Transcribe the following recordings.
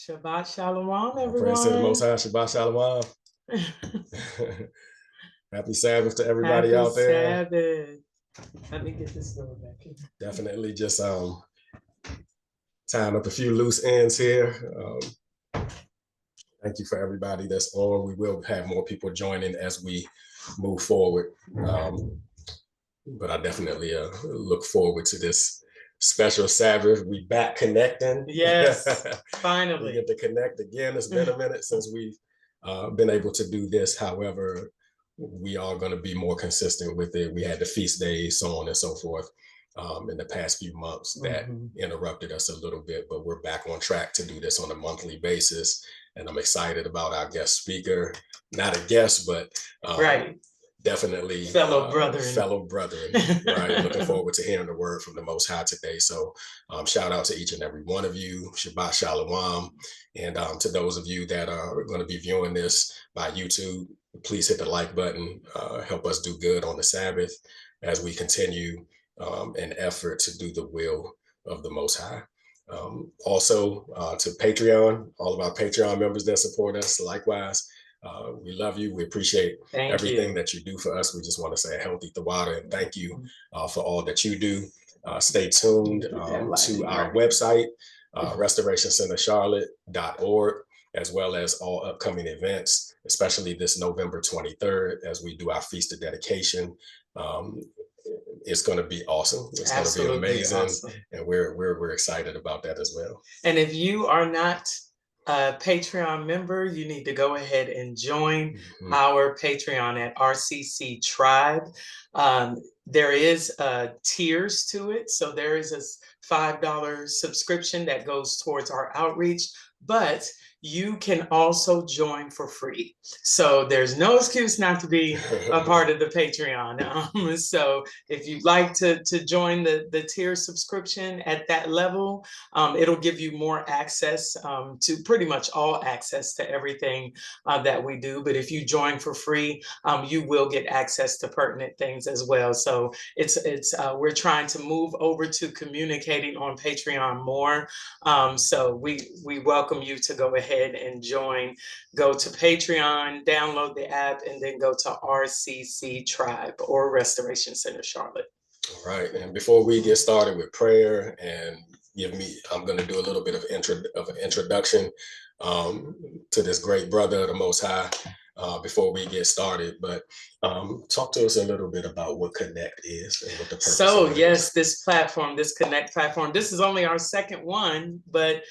Shabbat Shalom, everyone. Praise to the Most High. Shabbat Shalom. Happy Sabbath to everybody Happy out there. Sabbath. Let me get this door back here. Definitely just tying up a few loose ends here. Thank you for everybody that's on. We will have more people joining as we move forward. But I definitely look forward to this special Sabbath. We back connecting. Yes, finally. We get to connect again. It's been a minute since we've been able to do this. However, we are going to be more consistent with it. We had the feast days, so on and so forth, in the past few months that interrupted us a little bit, but we're back on track to do this on a monthly basis. And I'm excited about our guest speaker, not a guest, but right. Definitely fellow brethren, right? Looking forward to hearing the word from the Most High today. So shout out to each and every one of you. Shabbat Shalom. And to those of you that are going to be viewing this by YouTube, please hit the like button. Help us do good on the Sabbath as we continue an effort to do the will of the Most High. Also to Patreon, all of our Patreon members that support us, likewise. We love you. We appreciate everything that you do for us. We just want to say a healthy Tawada and thank you for all that you do. Stay tuned to our website, restorationcentercharlotte.org, as well as all upcoming events, especially this November 23rd, as we do our Feast of Dedication. It's going to be awesome. It's going to be amazing. Awesome. And we're excited about that as well. And if you are not a Patreon member, you need to go ahead and join our Patreon at RCC Tribe. There is tiers to it. So there is a $5 subscription that goes towards our outreach, but you can also join for free. So there's no excuse not to be a part of the Patreon. So if you'd like to join the tier subscription at that level, it'll give you more access to pretty much all access to everything that we do. But if you join for free, you will get access to pertinent things as well. So we're trying to move over to communicating on Patreon more. So we welcome you to go ahead and join. Go to Patreon, download the app, and then go to RCC Tribe or Restoration Center Charlotte. All right. And before we get started with prayer and I'm going to do a little bit of an introduction to this great brother of the Most High before we get started. But talk to us a little bit about what Connect is and what the purpose of it is. This Connect platform, this is only our second one, but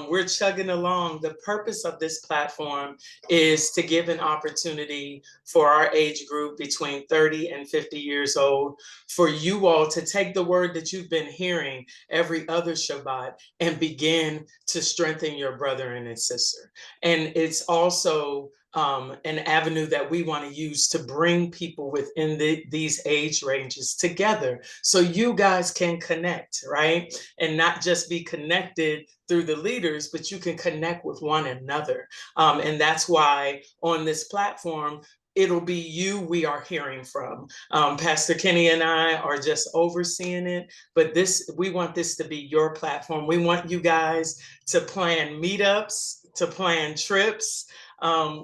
we're chugging along. The purpose of this platform is to give an opportunity for our age group between 30 and 50 years old, for you all to take the word that you've been hearing every other Shabbat and begin to strengthen your brother and his sister. And it's also an avenue that we want to use to bring people within these age ranges together so you guys can connect, right? And not just be connected through the leaders, but you can connect with one another. And that's why on this platform, it'll be you we are hearing from. Pastor Kenny and I are just overseeing it, but we want this to be your platform. We want you guys to plan meetups, to plan trips.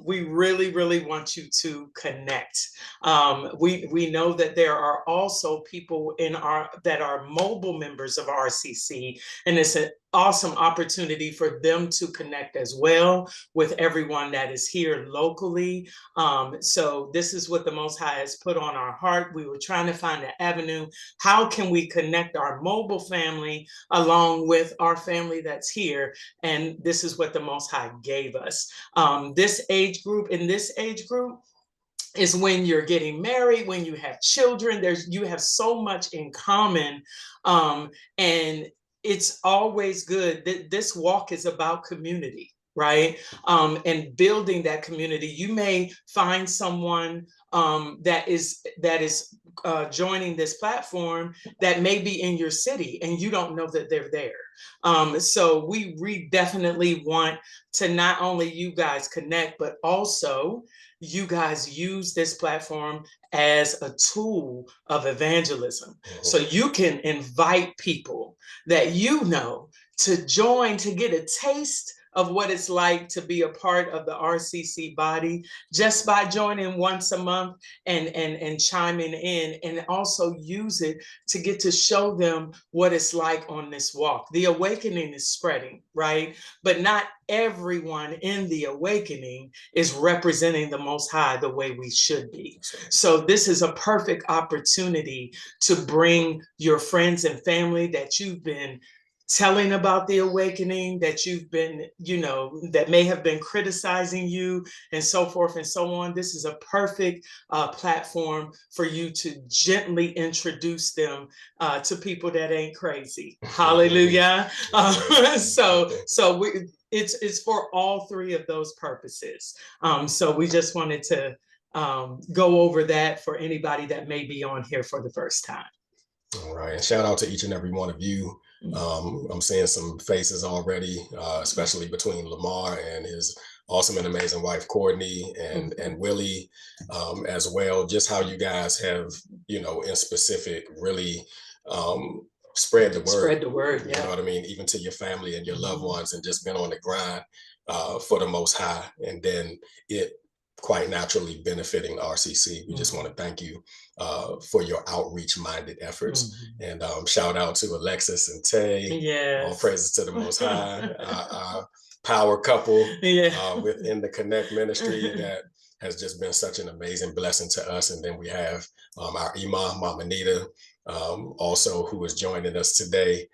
We really, really want you to connect. We know that there are also people that are mobile members of RCC, and it's an awesome opportunity for them to connect as well with everyone that is here locally. So this is what the Most High has put on our heart. We were trying to find an avenue. How can we connect our mobile family along with our family that's here? And this is what the Most High gave us. This age group is when you're getting married, when you have children, you have so much in common. And it's always good that this walk is about community, right? And building that community. You may find someone that is joining this platform that may be in your city and you don't know that they're there. So we definitely want to not only you guys connect, but also you guys use this platform as a tool of evangelism. So you can invite people that you know to join, to get a taste of what it's like to be a part of the RCC body just by joining once a month and chiming in, and also use it to get to show them what it's like on this walk. The awakening is spreading, right? But not everyone in the awakening is representing the Most High the way we should be. So this is a perfect opportunity to bring your friends and family that you've been telling about the awakening, that you've been, that may have been criticizing you, and so forth and so on. This is a perfect platform for you to gently introduce them to people that ain't crazy. Hallelujah. It's for all three of those purposes. So we just wanted to go over that for anybody that may be on here for the first time. All right, and shout out to each and every one of you. I'm seeing some faces already, especially between Lamar and his awesome and amazing wife, Courtney, and Willie, as well. Just how you guys have, in specific, really spread the word. Spread the word, yeah. You know what I mean? Even to your family and your loved ones, and just been on the grind for the Most High. And then it quite naturally benefiting RCC. We just want to thank you for your outreach-minded efforts. And shout out to Alexis and Tay. Yes. All praises to the Most High. Our power couple within the Connect ministry that has just been such an amazing blessing to us. And then we have our Imam, Mama Nita, also, who is joining us today.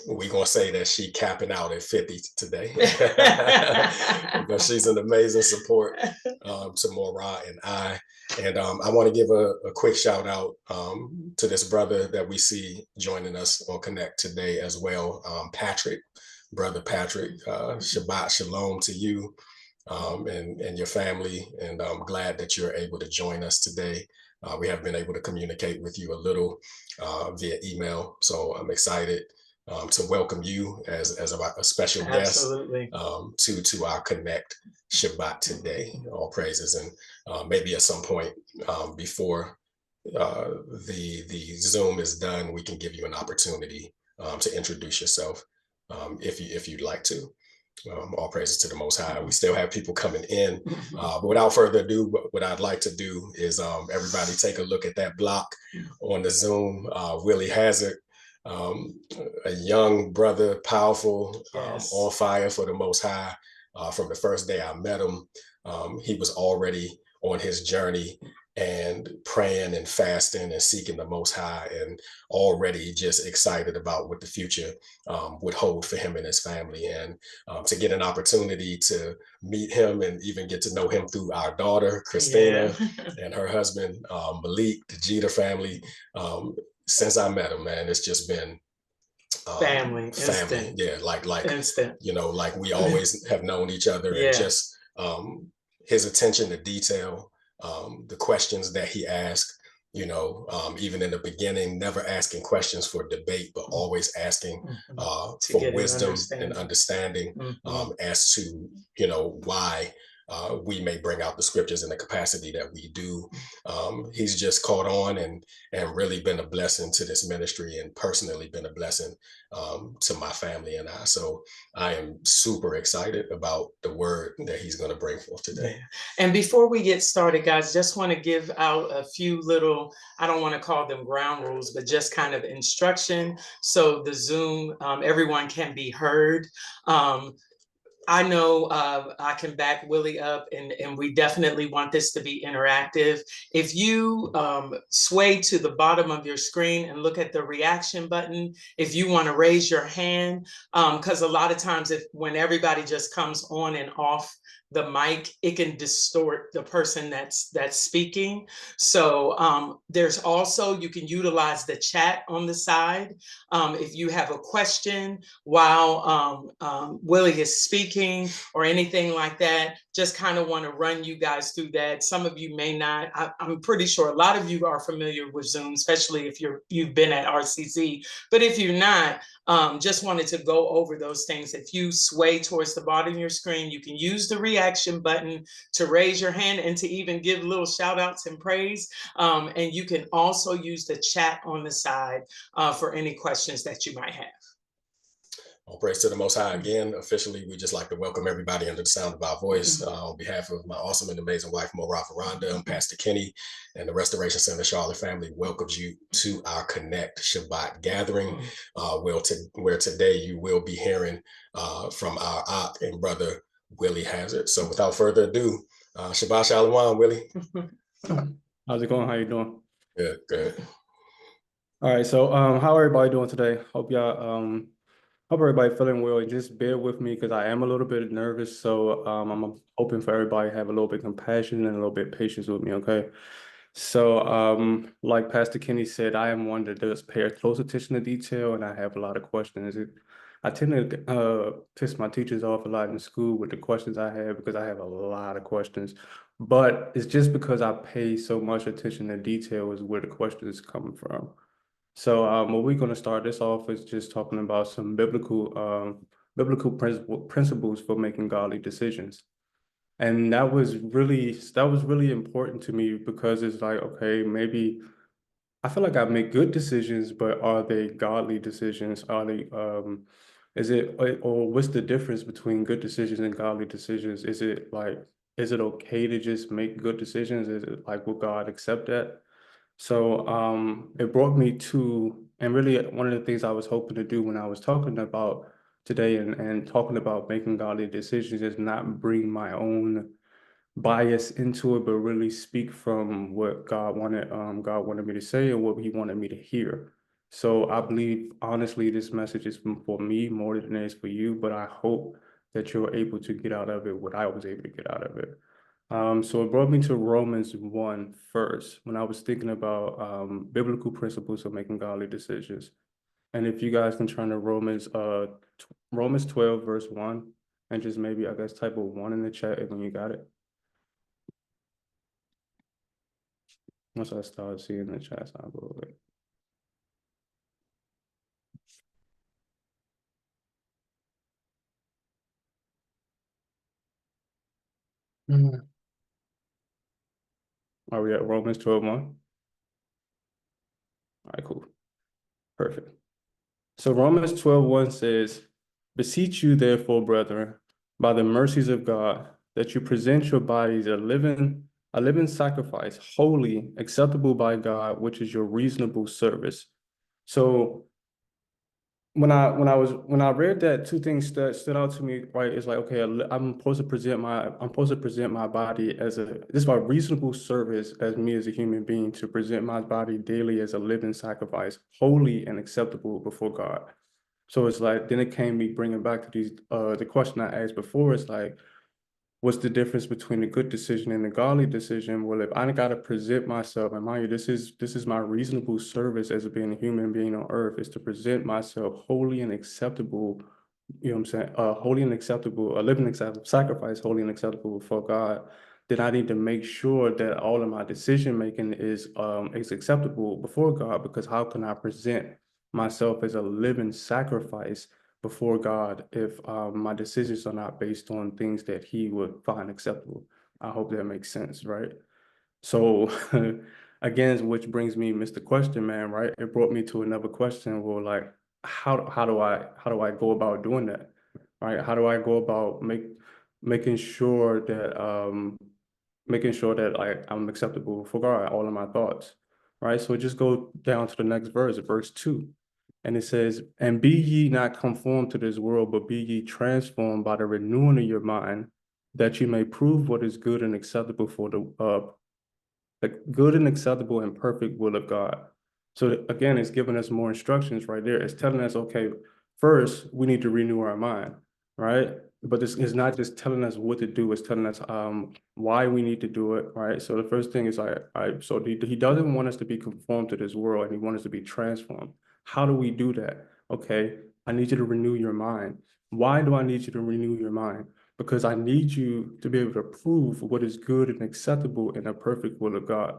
We're going to say that she capping out at 50 today. But she's an amazing support to Mora and I. And I want to give a quick shout out to this brother that we see joining us on Connect today as well, Patrick. Brother Patrick, Shabbat Shalom to you and your family. And I'm glad that you're able to join us today. We have been able to communicate with you a little via email. So I'm excited to welcome you as a special guest to our Connect Shabbat today. All praises. And maybe at some point before the Zoom is done, we can give you an opportunity to introduce yourself if you'd like to. All praises to the Most High. We still have people coming in, but without further ado, what I'd like to do is everybody take a look at that block on the Zoom. Willie Hazard, a young brother, powerful, on fire for the Most High. From the first day I met him, he was already on his journey and praying and fasting and seeking the Most High, and already just excited about what the future would hold for him and his family. And to get an opportunity to meet him and even get to know him through our daughter, Christina, and her husband, Malik, the Jeter family. Since I met him, man, it's just been family. Instant. Yeah, like instant. Like we always have known each other, and just his attention to detail, the questions that he asked, even in the beginning, never asking questions for debate, but always asking for wisdom and understanding as to, why we may bring out the scriptures in the capacity that we do. He's just caught on and really been a blessing to this ministry, and personally been a blessing to my family and I. So I am super excited about the word that he's going to bring forth today. And before we get started, guys, just want to give out a few little, I don't want to call them ground rules, but just kind of instruction. So the Zoom, everyone can be heard. I know I can back Willie up, and we definitely want this to be interactive. If you sway to the bottom of your screen and look at the reaction button, if you want to raise your hand, because a lot of times when everybody just comes on and off the mic, it can distort the person that's speaking. So there's also, you can utilize the chat on the side. If you have a question while Willie is speaking or anything like that, just kind of want to run you guys through that. Some of you may not. I'm pretty sure a lot of you are familiar with Zoom, especially if you've been at RCC. But if you're not, just wanted to go over those things. If you sway towards the bottom of your screen, you can use the reaction button to raise your hand and to even give little shout outs and praise. And you can also use the chat on the side for any questions that you might have. All praise to the Most High again. Officially, we just like to welcome everybody under the sound of our voice. On behalf of my awesome and amazing wife, Mora Faranda, and Pastor Kenny, and the Restoration Center Charlotte family welcomes you to our Connect Shabbat gathering, where today you will be hearing from our aunt and brother, Willie Hazard. So without further ado, Shabbat Shalom, Willie. How's it going? How you doing? Good, good. All right, so how everybody doing today? Hope everybody feeling well, and just bear with me because I am a little bit nervous. So I'm hoping for everybody to have a little bit compassion and a little bit patience with me, okay? So like Pastor Kenny said, I am one that does pay close attention to detail, and I have a lot of questions. I tend to piss my teachers off a lot in school with the questions I have because I have a lot of questions. But it's just because I pay so much attention to detail is where the question is coming from. So what we're going to start this off is just talking about some biblical principles for making godly decisions. And that was really important to me because it's like, okay, maybe I feel like I make good decisions, but are they godly decisions? Are they or what's the difference between good decisions and godly decisions? Is it okay to just make good decisions? Is it like, will God accept that? So it brought me to, and really one of the things I was hoping to do when I was talking about today and talking about making godly decisions is not bring my own bias into it, but really speak from what God wanted me to say and what He wanted me to hear. So I believe, honestly, this message is for me more than it is for you, but I hope that you're able to get out of it what I was able to get out of it. So it brought me to Romans 1 first, when I was thinking about biblical principles of making godly decisions. And if you guys can turn to Romans 12, verse 1, and just maybe, I guess, type of 1 in the chat when you got it. Once I start seeing the chat, I'll go over it. Are we at Romans 12:1? All right, cool. Perfect. So Romans 12:1 says, "Beseech you, therefore, brethren, by the mercies of God, that you present your bodies a living sacrifice, holy, acceptable by God, which is your reasonable service." So when I read that, two things that stood out to me, right? It's like, okay, I'm supposed to present my body as this is my reasonable service as me as a human being, to present my body daily as a living sacrifice, holy and acceptable before God. So it's like, then it came me bringing back to these, the question I asked before is like, what's the difference between a good decision and a godly decision? Well, if I got to present myself, and mind you, this is my reasonable service as being a human being on earth, is to present myself holy and acceptable, you know what I'm saying? Holy and acceptable, a living sacrifice, holy and acceptable before God. Then I need to make sure that all of my decision making is acceptable before God, because how can I present myself as a living sacrifice before God if my decisions are not based on things that He would find acceptable? I hope that makes sense, right? So again, which brings me, Mr. Question Man, right? It brought me to another question. Well, like, how do I go about doing that, right? How do I go about making sure that I'm acceptable for God, all of my thoughts, right? So just go down to the next verse 2. And it says, "And be ye not conformed to this world, but be ye transformed by the renewing of your mind, that you may prove what is good and acceptable for the good and acceptable and perfect will of God." So again, it's giving us more instructions right there. It's telling us, okay, first we need to renew our mind, right? But this is not just telling us what to do, it's telling us why we need to do it, right? So the first thing is so he doesn't want us to be conformed to this world, and he wants us to be transformed. How do we do that? Okay, I need you to renew your mind. Why do I need you to renew your mind? Because I need you to be able to prove what is good and acceptable in the perfect will of God,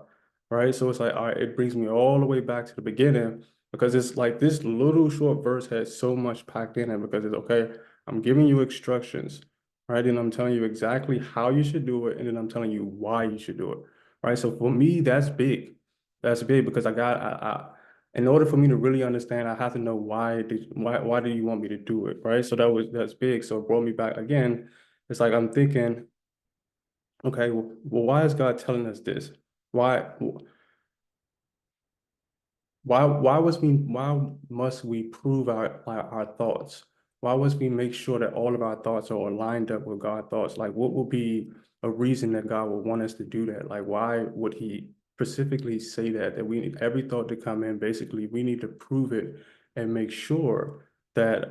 right? So it's like, all right, it brings me all the way back to the beginning, because it's like this little short verse has so much packed in it, because it's okay, I'm giving you instructions, right? And I'm telling you exactly how you should do it, and then I'm telling you why you should do it, right? So for me, that's big. That's big because in order for me to really understand, I have to know why do you want me to do it, right? So that's big. So it brought me back again. It's like I'm thinking, okay, well, why is God telling us this? Why why must we prove our thoughts? Why must we make sure that all of our thoughts are lined up with God's thoughts? Like, what would be a reason that God would want us to do that? Like, why would he specifically say that we need every thought to come in? Basically, we need to prove it and make sure that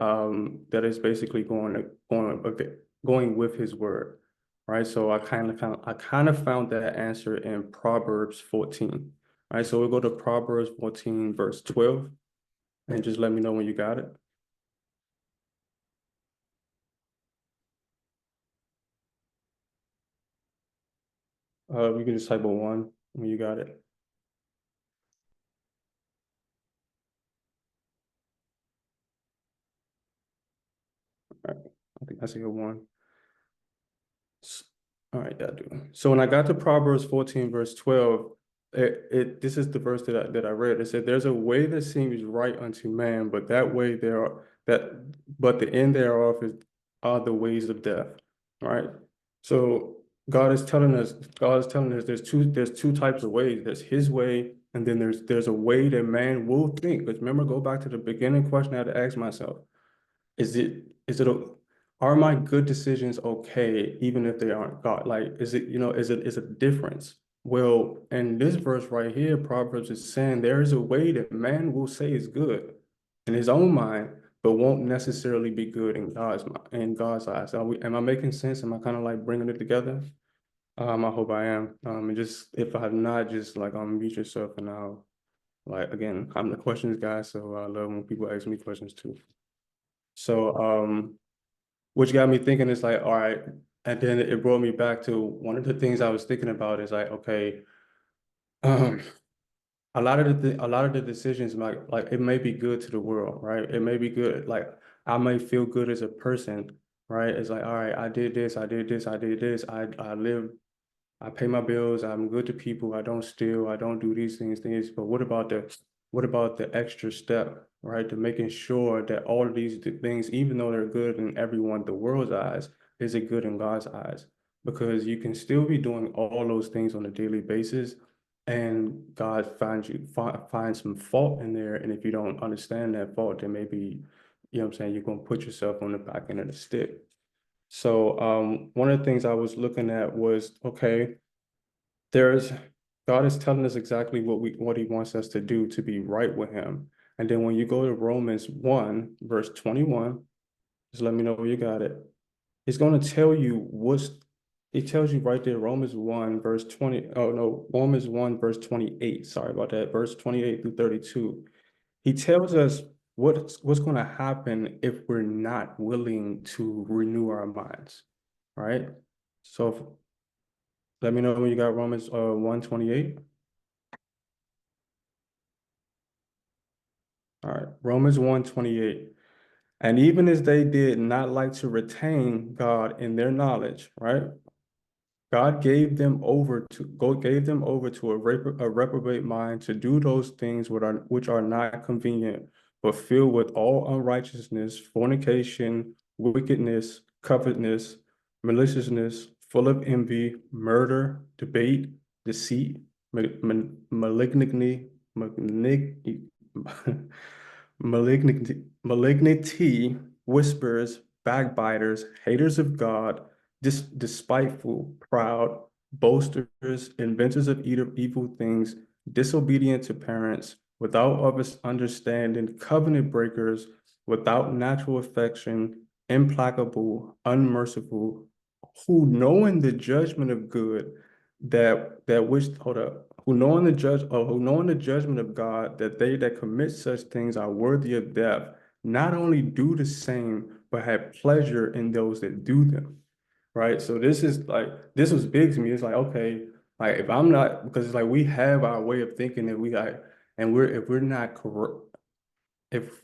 that it's basically going with his word, right? So I kind of found that answer in Proverbs 14. All right, so we'll go to Proverbs 14, verse 12, and just let me know when you got it. You can just type a 1 when you got it. All right, I think I see a 1. All right, yeah, I do. So when I got to Proverbs 14, verse 12, this is the verse that I read. It said, "There's a way that seems right unto man, but but the end thereof are the ways of death." All right. So God is telling us there's two types of ways. There's his way, and then there's a way that man will think. Because remember, go back to the beginning question I had to ask myself. Are my good decisions okay, even if they aren't God? Like, is a difference? Well, in this verse right here, Proverbs is saying there is a way that man will say is good in his own mind, but won't necessarily be good in God's eyes. Am I making sense? Am I kind of like bringing it together? I hope I am. And just if I'm not, just like unmute yourself, and I'll like again, I'm the questions guy, so I love when people ask me questions too. So which got me thinking is like, all right, and then it brought me back to one of the things I was thinking about is like, okay, um, a lot of the decisions might like it may be good to the world, right? It may be good, like I may feel good as a person, right? It's like, all right, I did this, I did this, I did this, I live, I pay my bills, I'm good to people, I don't steal, I don't do these things. But what about the extra step, right? To making sure that all of these things, even though they're good in the world's eyes, is it good in God's eyes? Because you can still be doing all those things on a daily basis, and God finds some fault in there. And if you don't understand that fault, then maybe, you know what I'm saying, you're gonna put yourself on the back end of the stick. So one of the things I was looking at was, okay, God is telling us exactly what he wants us to do to be right with him. And then when you go to Romans 1, verse 21, just let me know where you got it. It's going to tell you it tells you right there, Romans 1, verse 20. Oh no, Romans 1, verse 28. Sorry about that. Verse 28 through 32. He tells us what's going to happen if we're not willing to renew our minds, right? So let me know when you got Romans 1:28. All right, Romans 1:28. And even as they did not like to retain God in their knowledge, right? God gave them over to a reprobate mind to do those things which are not convenient, but filled with all unrighteousness, fornication, wickedness, covetousness, maliciousness, full of envy, murder, debate, deceit, malignity, malignity, whispers, backbiters, haters of God, despiteful, proud, boasters, inventors of evil things, disobedient to parents, without understanding, covenant breakers, without natural affection, implacable, unmerciful, who knowing the judgment of good, who knowing the judgment of God, that they that commit such things are worthy of death, not only do the same, but have pleasure in those that do them. Right. So this was big to me. It's like, okay, like if I'm not, because it's like we have our way of thinking that we got, and if we're not correct, if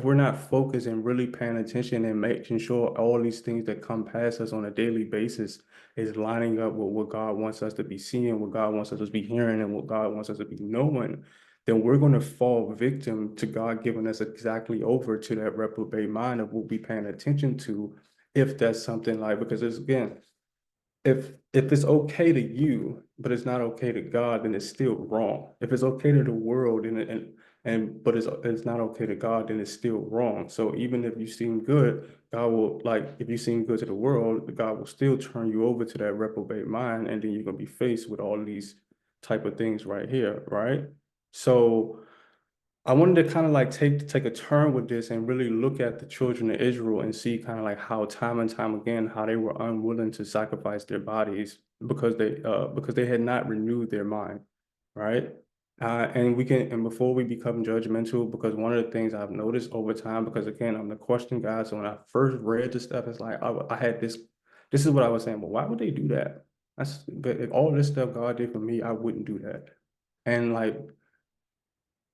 we're not focused and really paying attention and making sure all these things that come past us on a daily basis is lining up with what God wants us to be seeing, what God wants us to be hearing, and what God wants us to be knowing, then we're going to fall victim to God giving us exactly over to that reprobate mind of we'll be paying attention to, if that's something like, because it's, again, if it's okay to you, but it's not okay to God, then it's still wrong. If it's okay to the world but it's not okay to God, then it's still wrong. So even if you seem good, God will, like, if you seem good to the world, God will still turn you over to that reprobate mind, and then you're gonna be faced with all these type of things right here, right? So I wanted to kind of like take a turn with this and really look at the children of Israel and see kind of like how time and time again, how they were unwilling to sacrifice their bodies because they had not renewed their mind, right? And before we become judgmental, because one of the things I've noticed over time, because again, I'm the question guy. So when I first read this stuff, it's like I had this is what I was saying, but why would they do that? But if all this stuff God did for me, I wouldn't do that. And like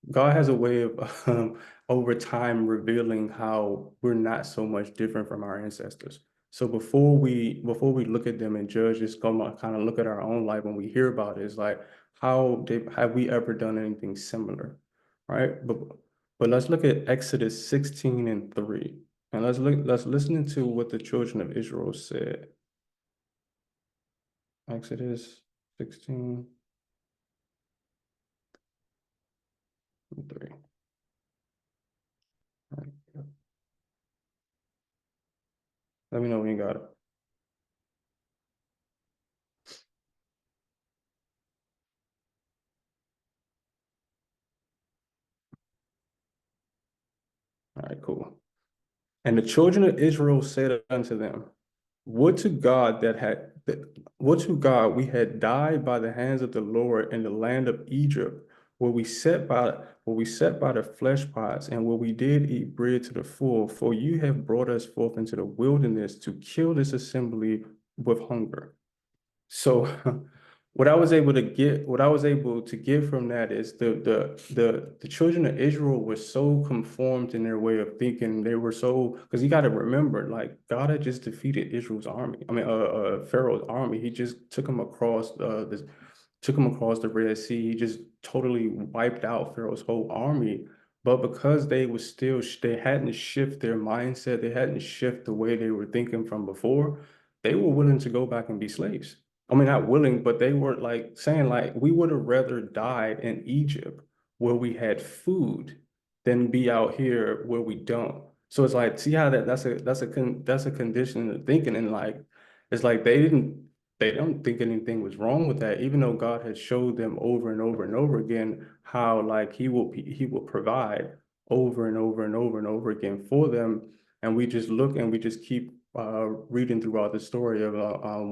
God has a way of over time revealing how we're not so much different from our ancestors. So before we look at them and judge, just go kind of look at our own life when we hear about it. It's like, have we ever done anything similar, right? But let's look at Exodus 16:3, and let's listen to what the children of Israel said. Exodus 16:3. All right. Let me know when you got it. All right, cool. And the children of Israel said unto them, Would to God would to God we had died by the hands of the Lord in the land of Egypt, where we sat by the flesh pots, and where we did eat bread to the full, for you have brought us forth into the wilderness to kill this assembly with hunger. So what I was able to get from that is the children of Israel were so conformed in their way of thinking. They were so, because you got to remember, like, God had just defeated Israel's army. I mean, Pharaoh's army. He just took them across the Red Sea. He just totally wiped out Pharaoh's whole army. But because they hadn't shifted their mindset, they hadn't shifted the way they were thinking from before, they were willing to go back and be slaves. I mean, not willing, but they were like saying, like, we would have rather died in Egypt where we had food than be out here where we don't. So it's like, see how that's a condition of thinking, and like, it's like they don't think anything was wrong with that, even though God had showed them over and over and over again how, like, he will provide over and over and over and over again for them. And we just look and we just keep reading throughout the story of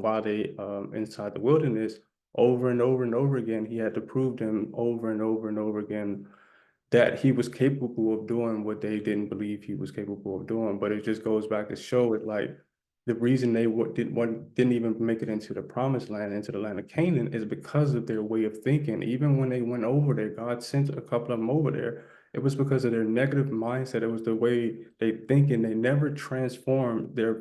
why they inside the wilderness over and over and over again. He had to prove them over and over and over again that he was capable of doing what they didn't believe he was capable of doing. But it just goes back to show it, like, the reason they didn't even make it into the promised land, into the land of Canaan, is because of their way of thinking. Even when they went over there, God sent a couple of them over there. It was because of their negative mindset. It was the way they think, and they never transformed their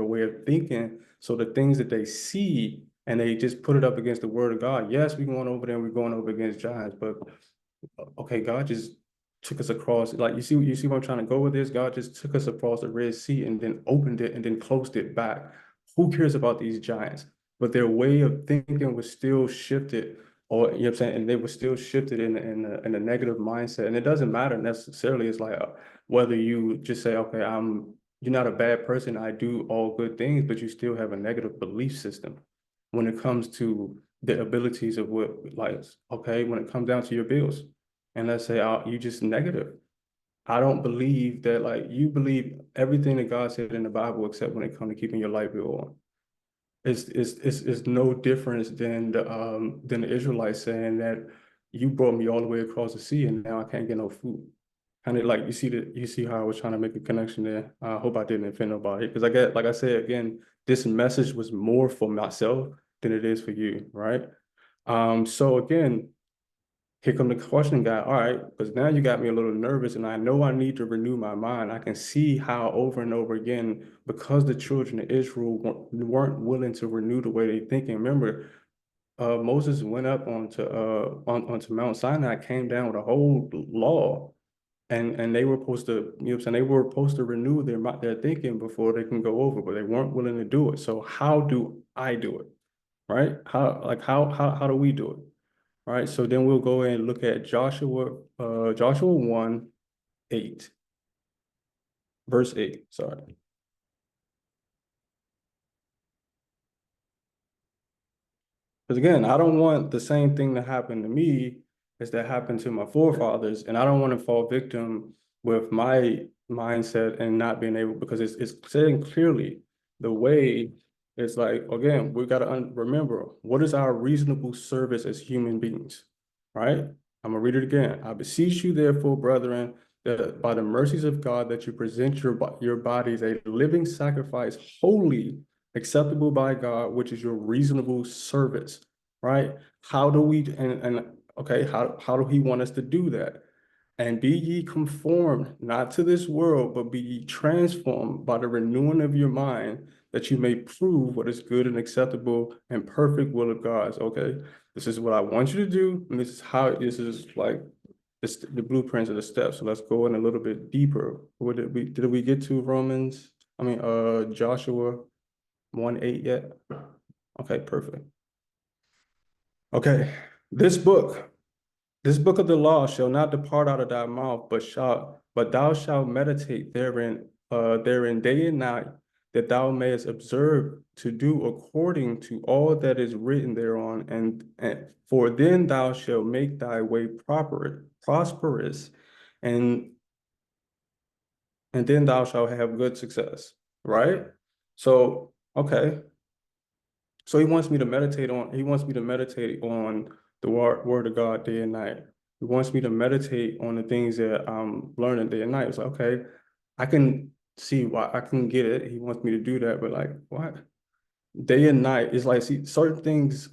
way of thinking. So the things that they see, and they just put it up against the word of God. Yes, we're going over there and we're going over against giants, but okay, God just took us across, like, you see where I'm trying to go with this? God just took us across the Red Sea and then opened it and then closed it back. Who cares about these giants? But their way of thinking was still shifted, or, you know what I'm saying, and they were still shifted in a negative mindset. And it doesn't matter necessarily. It's like whether you just say, okay, you're not a bad person, I do all good things, but you still have a negative belief system when it comes to the abilities of what, like, okay, when it comes down to your bills, and let's say you just negative. I don't believe that, like, you believe everything that God said in the Bible except when it comes to keeping your light bill on. It's no difference than the Israelites saying that you brought me all the way across the sea and now I can't get no food. Kind of like, you see how I was trying to make a connection there. I hope I didn't offend nobody, because like I said again, this message was more for myself than it is for you, right? So again, here come the question guy. All right, because now you got me a little nervous, and I know I need to renew my mind. I can see how over and over again, because the children of Israel weren't willing to renew the way they think. And remember, Moses went up onto Mount Sinai, came down with a whole law, and they were supposed to, you know what I'm saying, they were supposed to renew their thinking before they can go over, but they weren't willing to do it. So how do I do it? Right? How do we do it? Right. So then we'll go and look at Joshua 1:8, verse 8. Sorry. Because again, I don't want the same thing to happen to me as that happened to my forefathers, and I don't want to fall victim with my mindset and not being able, because it's saying clearly the way. It's like, again, we got to remember, what is our reasonable service as human beings, right? I'm gonna read it again. I beseech you, therefore, brethren, that by the mercies of God, that you present your bodies a living sacrifice, holy, acceptable by God, which is your reasonable service, right? How do we, and okay, how do he want us to do that? And be ye conformed, not to this world, but be ye transformed by the renewing of your mind, that you may prove what is good and acceptable and perfect will of God. Okay, this is what I want you to do, and this is like the blueprints of the steps. So let's go in a little bit deeper. What did we get to Romans? Joshua 1:8 yet? Okay, perfect. Okay, this book of the law shall not depart out of thy mouth, but thou shalt meditate therein day and night, that thou mayest observe to do according to all that is written thereon, and for then thou shalt make thy way prosperous, and then thou shalt have good success. Right? So, okay. So he wants me to meditate on the word of God day and night. He wants me to meditate on the things that I'm learning day and night. It's like, okay, I can see why, I can get it. He wants me to do that, but like, what? Day and night is like, see, certain things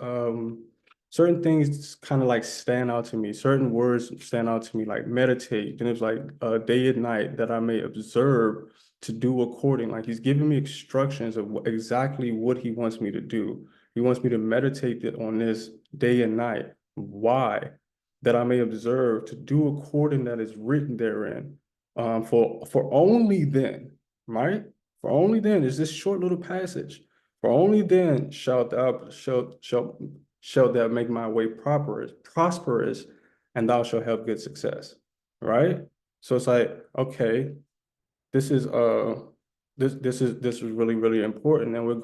kind of like stand out to me. Certain words stand out to me, like meditate. And it's like day and night, that I may observe to do according. Like he's giving me instructions of exactly what he wants me to do. He wants me to meditate on this day and night. Why? That I may observe to do according that is written therein. For only then, right? For only then is this short little passage. For only then shalt thou make my way prosperous, and thou shalt have good success. Right? So it's like, okay, this is really, really important. And we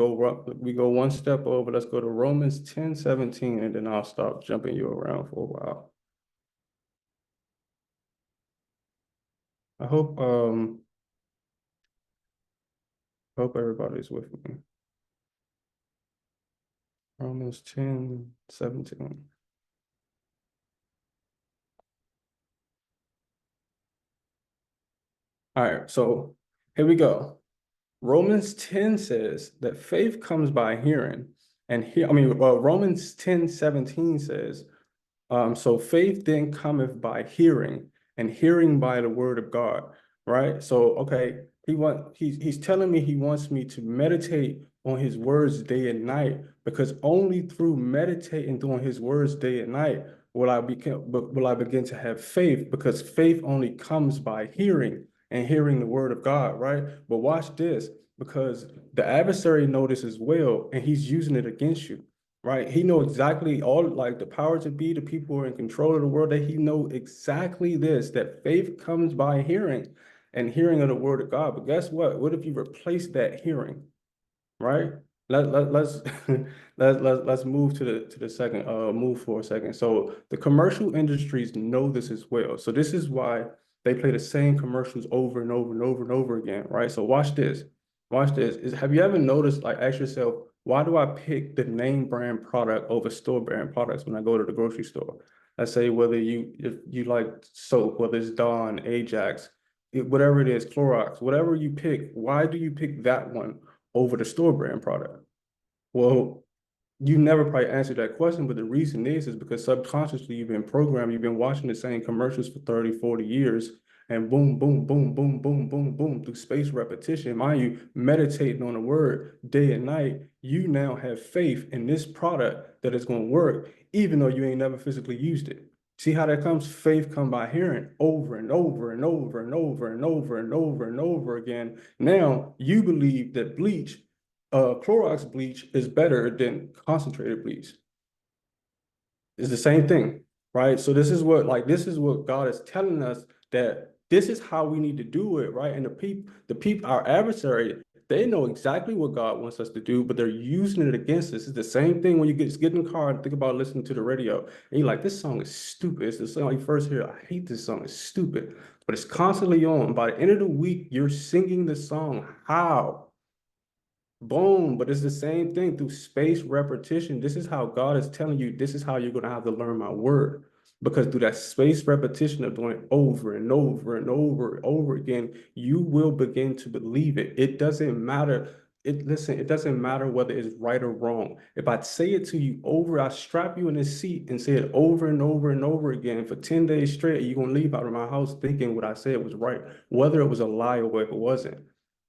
go one step over. Let's go to Romans 10:17, and then I'll stop jumping you around for a while. I hope everybody's with me. Romans 10:17. All right, so here we go. Romans 10 says that faith comes by hearing, and Romans 10:17 says, so faith then cometh by hearing, and hearing by the word of God, right? So, okay, he's telling me he wants me to meditate on his words day and night, because only through meditating on his words day and night will I begin to have faith, because faith only comes by hearing, and hearing the word of God, right? But watch this, because the adversary knows as well, and he's using it against you. Right, he knows exactly all, like the powers that be, the people who are in control of the world, that he knows exactly this, that faith comes by hearing, and hearing of the word of God. But guess what? What if you replace that hearing? Right? Let's let's move to the second move for a second. So the commercial industries know this as well. So this is why they play the same commercials over and over and over and over again. Right? So watch this. Watch this. Have you ever noticed, like, ask yourself, why do I pick the name brand product over store brand products when I go to the grocery store? Let's say if you like soap, whether it's Dawn, Ajax, whatever it is, Clorox, whatever you pick, why do you pick that one over the store brand product? Well, you never probably answered that question, but the reason is because subconsciously you've been programmed, you've been watching the same commercials for 30, 40 years, and boom, boom, boom, boom, boom, boom, boom, through spaced repetition, mind you, meditating on the word day and night, you now have faith in this product that is going to work, even though you ain't never physically used it. See how that comes? Faith come by hearing over and over and over and over and over and over and over again. Now you believe that bleach, Clorox bleach, is better than concentrated bleach. It's the same thing, right? So this is what God is telling us, that this is how we need to do it, right? And the people, our adversary, they know exactly what God wants us to do, but they're using it against us. It's the same thing when you get in the car and think about listening to the radio, and you're like, this song is stupid. It's the song you first hear, I hate this song, it's stupid. But it's constantly on. By the end of the week, you're singing the song. How? Boom, but it's the same thing through spaced repetition. This is how God is telling you, this is how you're going to have to learn my word. Because through that spaced repetition of doing it over and over and over and over again, you will begin to believe it. It doesn't matter. It doesn't matter whether it's right or wrong. If I say it to you over, I strap you in this seat and say it over and over and over again for 10 days straight, you're going to leave out of my house thinking what I said was right, whether it was a lie or whether it wasn't.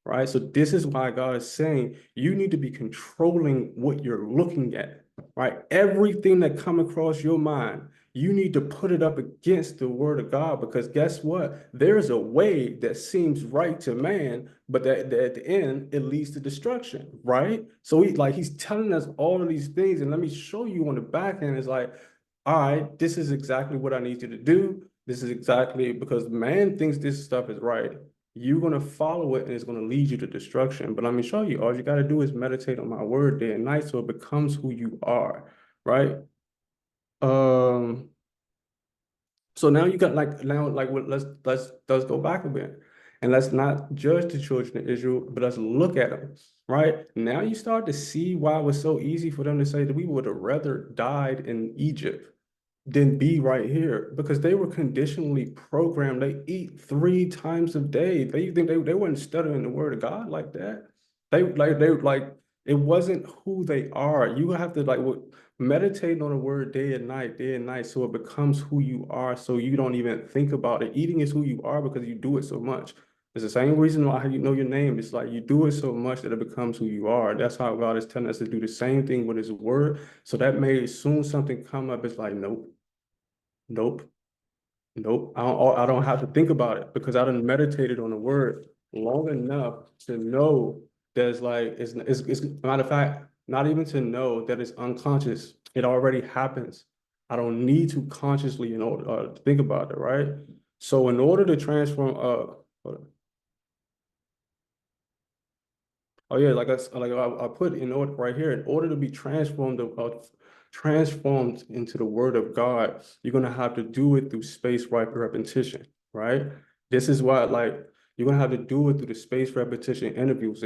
Right. So this is why God is saying you need to be controlling what you're looking at. Right. Everything that come across your mind, you need to put it up against the word of God, because guess what? There's a way that seems right to man, but that at the end, it leads to destruction. Right. So he's telling us all of these things. And let me show you on the back end, is like, all right, this is exactly what I need you to do. This is exactly, because man thinks this stuff is right. You're going to follow it and it's going to lead you to destruction. But let me show you, all you got to do is meditate on my word day and night, so it becomes who you are, right? So now you got let's go back a bit, and let's not judge the children of Israel, but let's look at them, right? Now you start to see why it was so easy for them to say that we would have rather died in Egypt than be right here, because they were conditionally programmed. They eat 3 times a day. They think they weren't studying the word of God like that. They it wasn't who they are. You have to meditate on the word day and night, so it becomes who you are, so you don't even think about it. Eating is who you are because you do it so much. It's the same reason why you know your name. It's like you do it so much that it becomes who you are. That's how God is telling us to do the same thing with his word. So that may soon something come up, it's like, nope, nope, nope. I don't have to think about it, because I done meditated on the word long enough to know that it's matter of fact, not even to know that it's unconscious. It already happens. I don't need to consciously, think about it, right? So in order to transform, hold on. Oh yeah, I put in order right here, in order to be transformed into the word of God, you're gonna have to do it through space repetition, right? This is why you're gonna have to do it through the space repetition, intervals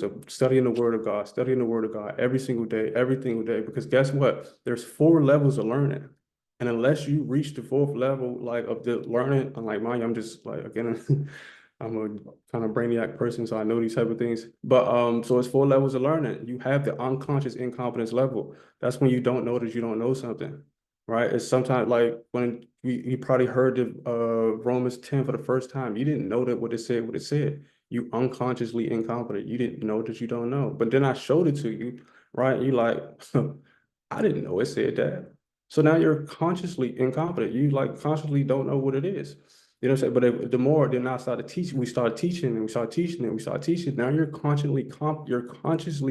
of studying the word of God every single day, because guess what? There's 4 levels of learning. And unless you reach the 4th level of the learning, unlike mine, I'm just again, I'm a kind of brainiac person, so I know these type of things. But so it's 4 levels of learning. You have the unconscious incompetence level. That's when you don't know that you don't know something, right? It's sometimes like when you probably heard the Romans 10 for the first time. You didn't know that what it said. You unconsciously incompetent. You didn't know that you don't know. But then I showed it to you, right? You like, I didn't know it said that. So now you're consciously incompetent. You consciously don't know what it is. You know what I'm saying? But the more then I started teaching, we started teaching and we started teaching and we started teaching. Now you're consciously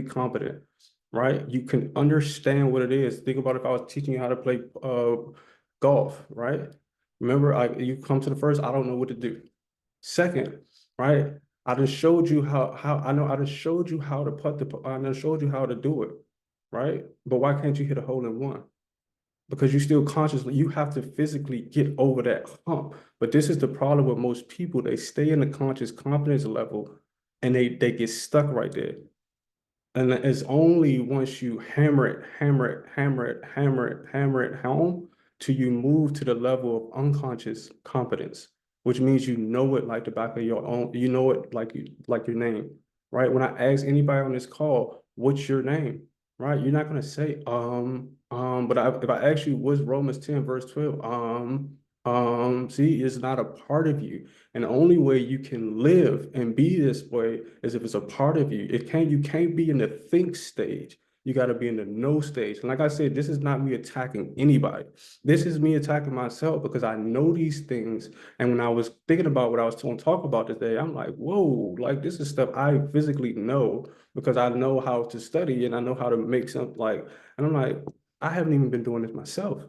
competent, right? You can understand what it is. Think about if I was teaching you how to play golf, right? Remember, you come to the first, I don't know what to do. Second, right? I just showed you I just showed you how to I just showed you how to do it, right? But why can't you hit a hole in one? Because you have to physically get over that hump. But this is the problem with most people. They stay in the conscious competence level and they get stuck right there. And it's only once you hammer it home till you move to the level of unconscious competence, which means you know it like the back of your own, you know it like your name, right? When I ask anybody on this call, what's your name? Right? You're not gonna say, but if I ask you what's Romans 10, verse 12, See, it's not a part of you. And the only way you can live and be this way is if it's a part of you. You can't be in the think stage. You got to be in the know stage. And like I said, this is not me attacking anybody. This is me attacking myself because I know these things. And when I was thinking about what I was going to talk about today, I'm like, whoa, like this is stuff I physically know because I know how to study and I know how to make something like, and I'm like, I haven't even been doing this myself.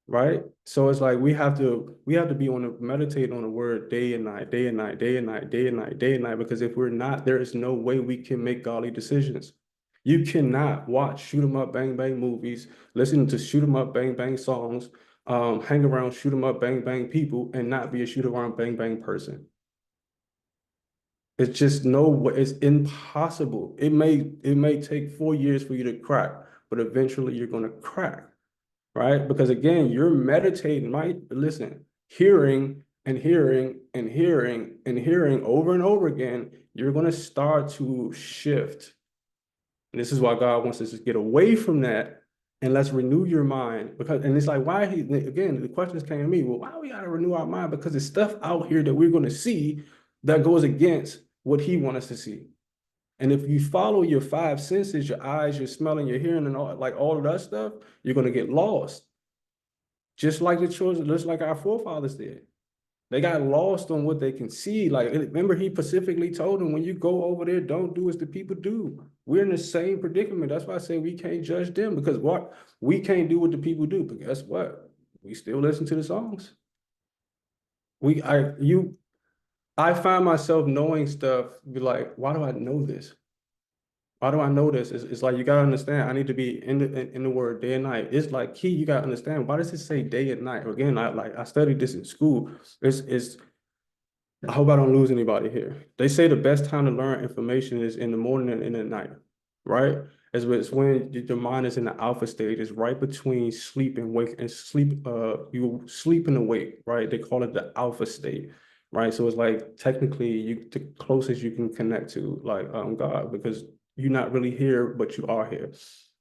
Right. So it's like we have to be on the meditate on the word day and night, day and night, day and night, day and night, day and night. Because if we're not, there is no way we can make godly decisions. You cannot watch shoot 'em up, bang bang movies, listen to shoot 'em up, bang bang songs, hang around shoot 'em up, bang bang people, and not be a shoot around bang bang person. It's just no way. It's impossible. It may take 4 years for you to crack, but eventually you're gonna crack. Right? Because again, you're meditating, right? Listen, hearing and hearing and hearing and hearing over and over again, you're going to start to shift. And this is why God wants us to get away from that and let's renew your mind. And it's like, again, the questions came to me, well, why we got to renew our mind? Because there's stuff out here that we're going to see that goes against what He wants us to see. And if you follow your five senses, your eyes, your smelling, your hearing, and all of that stuff, you're going to get lost. Just like the children, just like our forefathers did. They got lost on what they can see. Like, remember, He specifically told them, when you go over there, don't do as the people do. We're in the same predicament. That's why I say we can't judge them, because what? We can't do what the people do. But guess what? We still listen to the songs. I find myself knowing stuff, be like, why do I know this? Why do I know this? It's like, you gotta understand, I need to be in the word day and night. It's like key, you gotta understand, why does it say day and night? Again, I studied this in school. I hope I don't lose anybody here. They say the best time to learn information is in the morning and in the night, right? It's when your mind is in the alpha stage. It's right between sleep and wake, and you sleep and awake, right? They call it the alpha state, right? So it's like technically the closest you can connect to like God, because you're not really here, but you are here,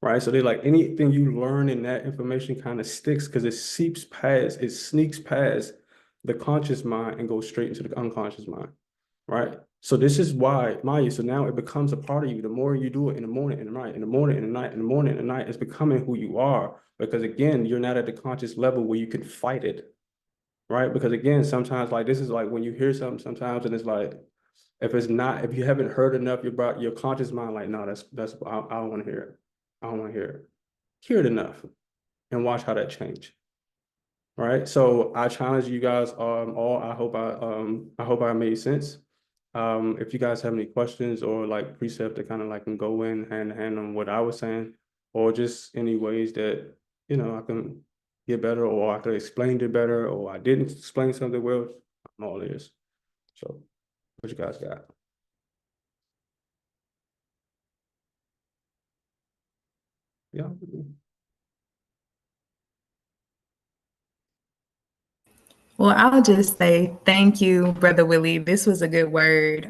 right? So they're like, anything you learn in that information kind of sticks because it sneaks past the conscious mind and goes straight into the unconscious mind, right? So this is why, mind you, so now it becomes a part of you. The more you do it in the morning and the night, in the morning and the night, in the morning and the night, it's becoming who you are. Because again, you're not at the conscious level where you can fight it, right? Because again, sometimes like this is like when you hear something sometimes and it's like, if you haven't heard enough, your conscious mind like, no, I don't want to hear it. I don't want to hear it. Hear it enough and watch how that change. Right. So I challenge you guys all. I hope I made sense. If you guys have any questions or like precept that kind of like can go in hand in hand on what I was saying, or just any ways that I can get better, or I could explain it better, or I didn't explain something well, I'm all ears. So what you guys got? Yeah. Well, I'll just say thank you, Brother Willie. This was a good word.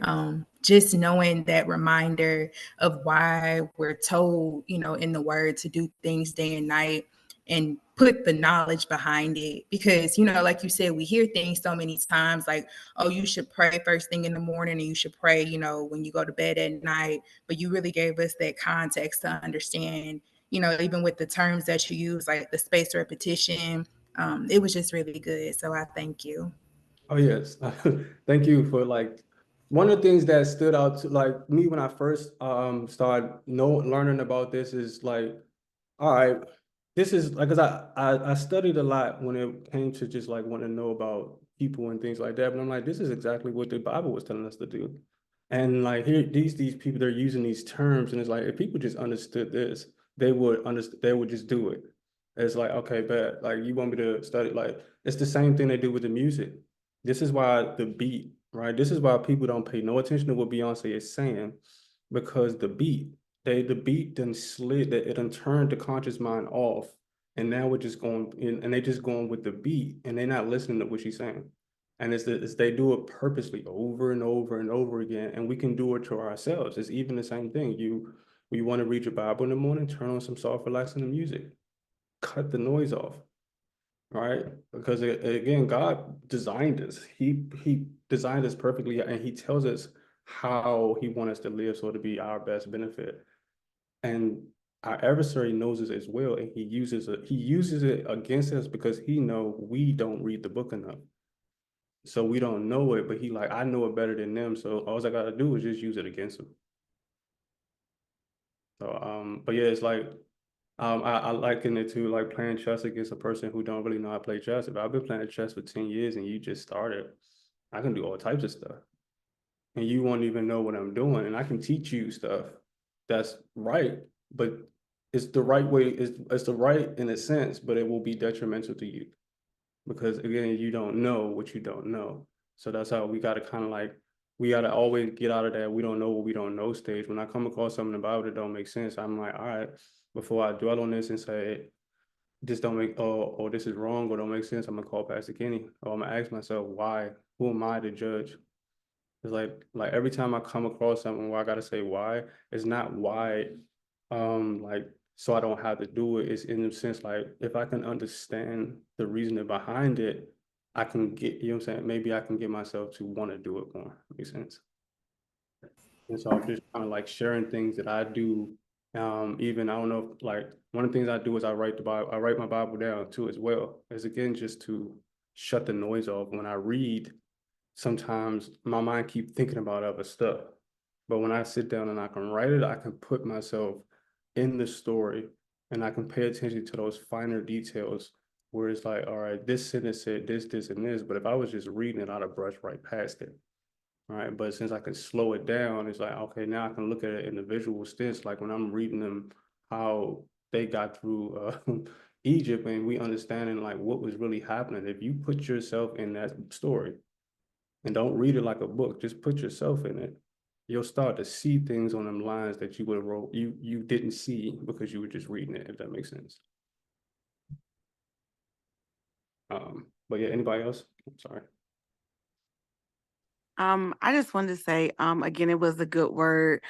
Just knowing that reminder of why we're told, in the word to do things day and night and put the knowledge behind it. Because, like you said, we hear things so many times like, oh, you should pray first thing in the morning and you should pray, when you go to bed at night. But you really gave us that context to understand, even with the terms that you use, like the spaced repetition. It was just really good. So I thank you. Oh yes. Thank you for one of the things that stood out to like me when I first started learning about this is like, all right, this is like, because I studied a lot when it came to just like wanting to know about people and things like that. But I'm like, this is exactly what the Bible was telling us to do. And like here, these people, they're using these terms, and it's like if people just understood this, they would just do it. It's like, okay, but like you want me to study, like it's the same thing they do with the music. This is why the beat, right? This is why people don't pay no attention to what Beyonce is saying, because the beat done slid, that it done turned the conscious mind off, and now we're just going in, and they just going with the beat, and they're not listening to what she's saying. And they do it purposely over and over and over again, and we can do it to ourselves. It's even the same thing. You want to read your Bible in the morning, turn on some soft, relaxing music, cut the noise off, right? Because again, God designed us. He designed us perfectly, and he tells us how he wants us to live so to be our best benefit. And our adversary knows this as well, and he uses it against us because he know we don't read the book enough. So we don't know it, but he like, I know it better than them. So all I gotta do is just use it against them. So but yeah, it's like I liken it to like playing chess against a person who don't really know how to play chess. If I've been playing chess for 10 years and you just started, I can do all types of stuff. And you won't even know what I'm doing. And I can teach you stuff that's right, but it's the right way, it's the right in a sense, but it will be detrimental to you. Because again, you don't know what you don't know. So that's how we gotta kind of like, we gotta always get out of that we don't know what we don't know stage. When I come across something about it don't make sense, I'm like, all right, before I dwell on this and say this don't make or this is wrong or don't make sense, I'm gonna call Pastor Kenny, or I'm gonna ask myself why. Who am I to judge? It's like every time I come across something where I gotta say why, it's not why like so I don't have to do it. It's in the sense like if I can understand the reasoning behind it, I can get, you know what I'm saying? Maybe I can get myself to want to do it more. Makes sense. And so I'm just kind of like sharing things that I do. Even I don't know if, like one of the things I do is I write the Bible, I write my Bible down too as well. As again, just to shut the noise off. When I read, sometimes my mind keep thinking about other stuff. But when I sit down and I can write it, I can put myself in the story and I can pay attention to those finer details where it's like, all right, this sentence said this, and this. But if I was just reading it, I'd have brushed right past it. All right. But since I can slow it down, it's like, okay, now I can look at it in the visual sense. Like when I'm reading them, how they got through Egypt and we understanding like what was really happening. If you put yourself in that story, and don't read it like a book, just put yourself in it, you'll start to see things on them lines that you would have wrote, you didn't see because you were just reading it, if that makes sense. But yeah, anybody else? I'm sorry. I just wanted to say, again, it was a good word.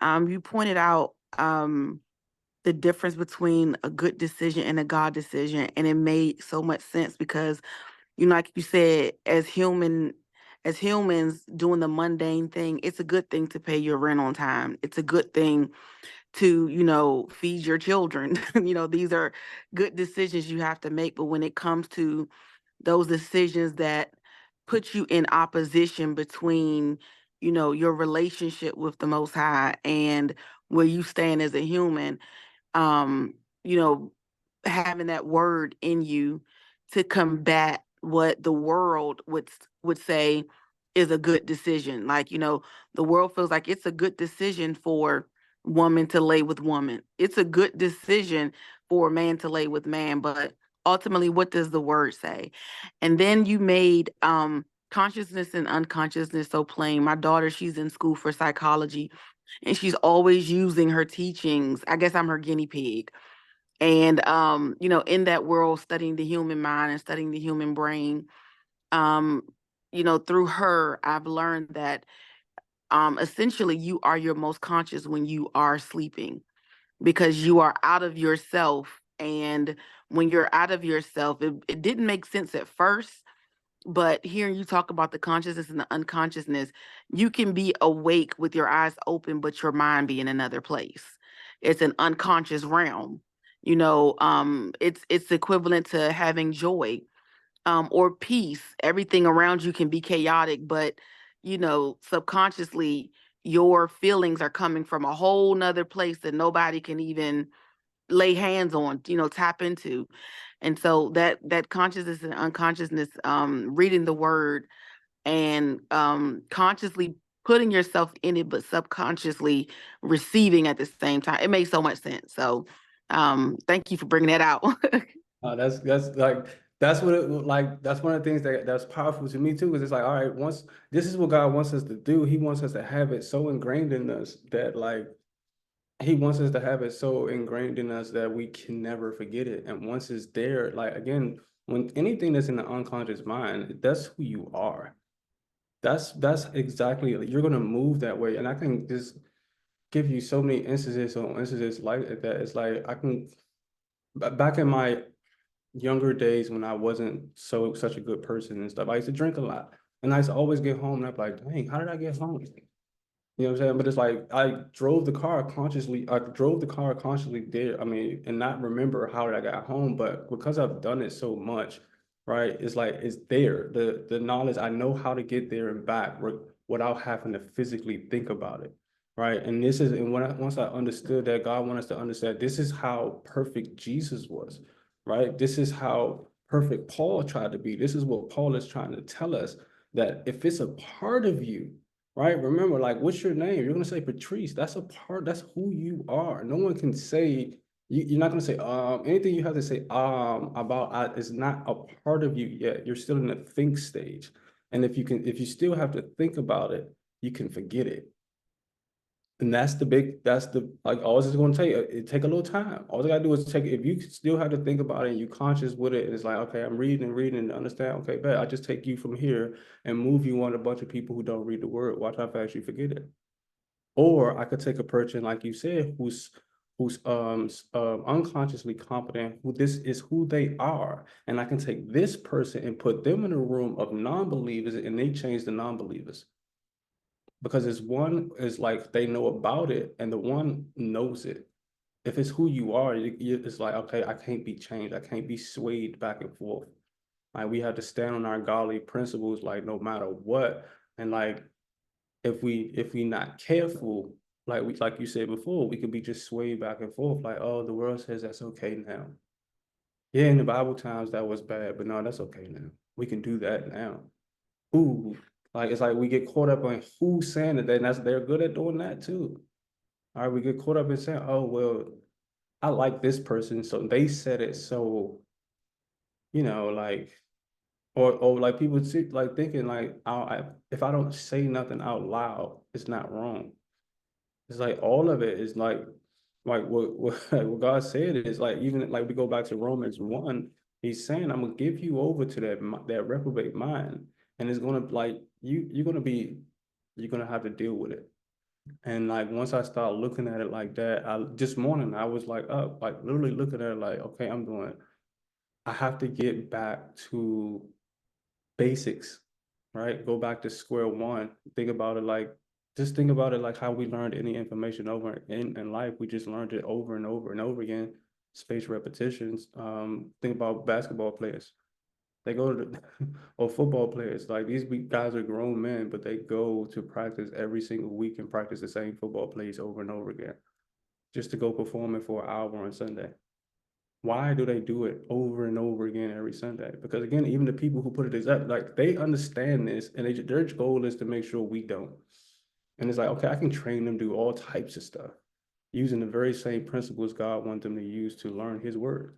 You pointed out the difference between a good decision and a God decision, and it made so much sense because, like you said, as humans doing the mundane thing, it's a good thing to pay your rent on time. It's a good thing to, feed your children. These are good decisions you have to make. But when it comes to those decisions that put you in opposition between, your relationship with the Most High and where you stand as a human, um, you know, having that word in you to combat what the world would say is a good decision. Like, the world feels like it's a good decision for woman to lay with woman. It's a good decision for man to lay with man, but ultimately, what does the word say? And then you made consciousness and unconsciousness so plain. My daughter, she's in school for psychology, and she's always using her teachings. I guess I'm her guinea pig. And in that world, studying the human mind and studying the human brain, through her, I've learned that essentially you are your most conscious when you are sleeping, because you are out of yourself. And when you're out of yourself, it didn't make sense at first, but hearing you talk about the consciousness and the unconsciousness, you can be awake with your eyes open, but your mind be in another place. It's an unconscious realm. It's equivalent to having joy, or peace. Everything around you can be chaotic, but subconsciously your feelings are coming from a whole nother place that nobody can even lay hands on, tap into. And so that consciousness and unconsciousness, reading the word and consciously putting yourself in it, but subconsciously receiving at the same time, it makes so much sense. So thank you for bringing that out. That's what it like. That's one of the things that's powerful to me too, because it's like, all right, once this is what God wants us to do, He wants us to have it so ingrained in us that like He wants us to have it so ingrained in us that we can never forget it. And once it's there, like again, when anything that's in the unconscious mind, that's who you are. That's exactly, you're gonna move that way. And I can just give you so many instances on instances like that. It's like I can back in my younger days when I wasn't such a good person and stuff. I used to drink a lot, and I used to always get home, and I'm like, dang, how did I get home? You know what I'm saying? But it's like I drove the car consciously. I drove the car consciously there. I mean, and not remember how I got home, but because I've done it so much, right? It's like it's there. The knowledge, I know how to get there and back without having to physically think about it, right? And this is, and once I understood that, God wants us to understand this is how perfect Jesus was, right? This is how perfect Paul tried to be. This is what Paul is trying to tell us, that if it's a part of you, right? Remember, like, what's your name? You're gonna say Patrice. That's a part. That's who you are. No one can say you're not gonna say anything. You have to say about is not a part of you yet. You're still in the think stage, and if you still have to think about it, you can forget it. And that's the, like, all this is going to take, it take a little time. All I got to do is if you still have to think about it and you conscious with it, and it's like, okay, I'm reading and understand, okay, bet I just take you from here and move you on a bunch of people who don't read the word. Watch how fast you forget it. Or I could take a person, like you said, who's unconsciously competent, who this is who they are. And I can take this person and put them in a room of non-believers, and they change the non-believers. Because it's one is like they know about it and the one knows it. If it's who you are, it's like, okay, I can't be changed. I can't be swayed back and forth. Like, we have to stand on our godly principles, like, no matter what. And like, if we not careful, like you said before, we could be just swayed back and forth. Like, oh, the world says that's okay now. Yeah, in the Bible times that was bad, but no, that's okay now. We can do that now. Ooh, like, it's like we get caught up on who's saying it, and they're good at doing that too. All right, we get caught up in saying, oh, well, I like this person, so they said it, so, like, or like people see, like, thinking like, if I don't say nothing out loud, it's not wrong. It's like all of it is like what God said is like, even like we go back to Romans 1, he's saying, I'm gonna give you over to that reprobate mind, and it's gonna, like, you're gonna have to deal with it. And like, once I start looking at it like that, this morning I was like up, like literally looking at it like, okay, I have to get back to basics, right? Go back to square one. Just think about it like how we learned any information over in life. We just learned it over and over and over again, spaced repetitions. Think about basketball players. They go to or football players. Like, these guys are grown men, but they go to practice every single week and practice the same football plays over and over again, just to go perform it for an hour on Sunday. Why do they do it over and over again every Sunday? Because again, even the people who put it up, like, they understand this, and their goal is to make sure we don't. And it's like, okay, I can train them to do all types of stuff using the very same principles God wants them to use to learn his word.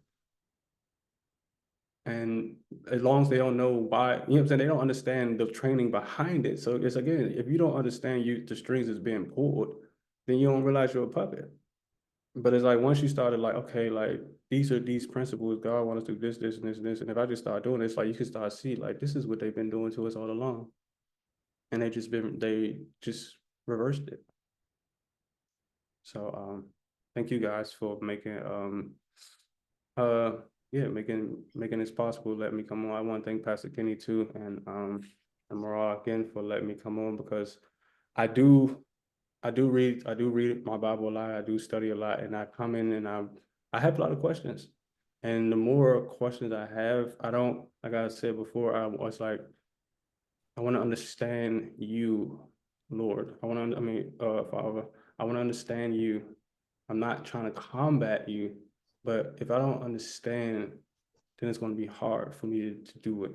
And as long as they don't know why, you know what I'm saying, they don't understand the training behind it. So it's, again, if you don't understand the strings is being pulled, then you don't realize you're a puppet. But it's like, once you started, like, okay, like, these are these principles, God wants us to do this, this, and this, and this. And if I just start doing this, like, you can start see, like, this is what they've been doing to us all along. And they just reversed it. So thank you guys for making making this possible. Let me come on. I want to thank Pastor Kenny too, and Maral again for letting me come on, because I do read my Bible a lot. I do study a lot, and I come in and I have a lot of questions. And the more questions I have, I don't, like I said before, I was like, I want to understand you, Lord. Father, I want to understand you. I'm not trying to combat you, but if I don't understand, then it's going to be hard for me to do it.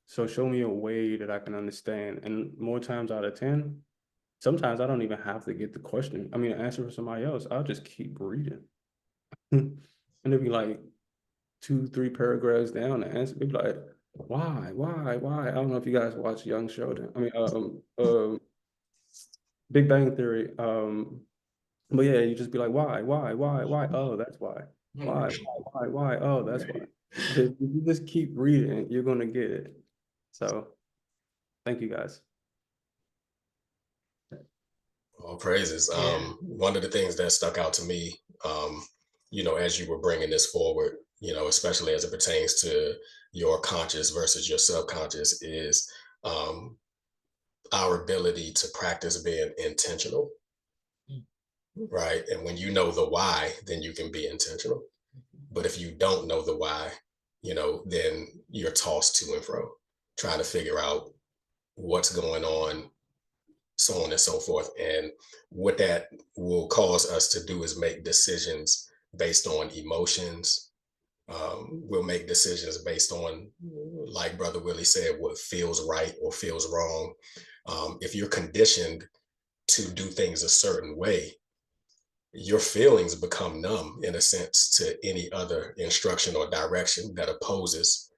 So show me a way that I can understand. And more times out of 10, sometimes I don't even have to get the question. I mean, answer for somebody else. I'll just keep reading. And it'll be like 2-3 paragraphs down, the answer. It'll be like, why? I don't know if you guys watch Young Sheldon. Big Bang Theory. But yeah, you just be like, why? Oh, that's why. Why? Oh, that's why. If you just keep reading, you're gonna get it. So thank you guys. All praises. One of the things that stuck out to me, as you were bringing this forward, especially as it pertains to your conscious versus your subconscious, is our ability to practice being intentional, right? And when you know the why, then you can be intentional. But if you don't know the why, then you're tossed to and fro, trying to figure out what's going on, so on and so forth. And what that will cause us to do is make decisions based on emotions. We'll make decisions based on, like Brother Willie said, what feels right or feels wrong. If you're conditioned to do things a certain way, your feelings become numb, in a sense, to any other instruction or direction that opposes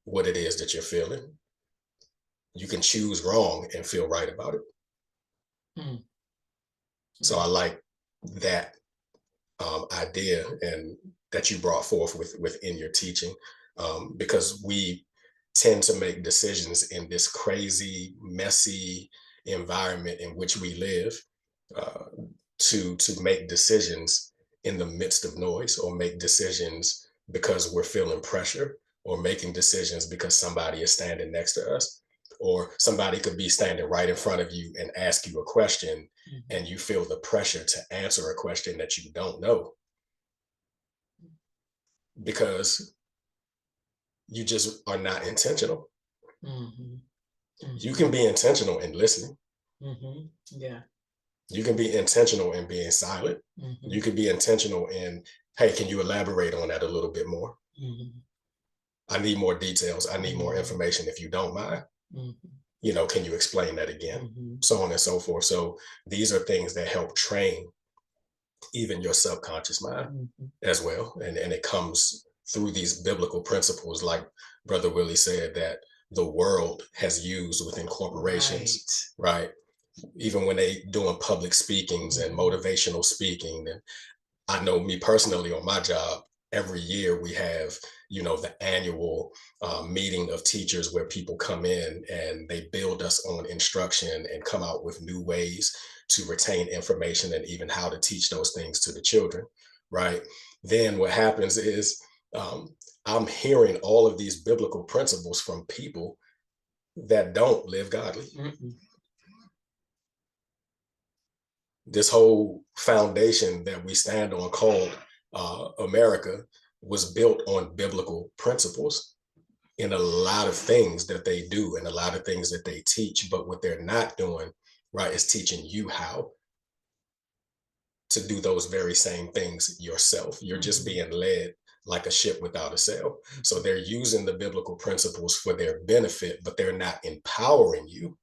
what it is that you're feeling. You can choose wrong and feel right about it. Mm. So I like that idea and that you brought forth within your teaching, because we tend to make decisions in this crazy, messy environment in which we live, to make decisions in the midst of noise, or make decisions because we're feeling pressure, or making decisions because somebody is standing next to us, or somebody could be standing right in front of you and ask you a question, and you feel the pressure to answer a question that you don't know, because you just are not intentional. You can be intentional in listening. Yeah. You can be intentional in being silent. You can be intentional in, hey, can you elaborate on that a little bit more? I need more details. I need more information, if you don't mind. Can you explain that again? So on and so forth. So these are things that help train even your subconscious mind as well. And it comes through these biblical principles, like Brother Willie said, that the world has used within corporations, right? Even when they doing public speakings and motivational speaking. And I know me personally on my job, every year we have, the annual meeting of teachers where people come in and they build us on instruction and come out with new ways to retain information and even how to teach those things to the children, right? Then what happens is I'm hearing all of these biblical principles from people that don't live godly. This whole foundation that we stand on, called America, was built on biblical principles in a lot of things that they do and a lot of things that they teach. But what they're not doing, right, is teaching you how to do those very same things yourself. You're just being led like a ship without a sail. So they're using the biblical principles for their benefit, but they're not empowering you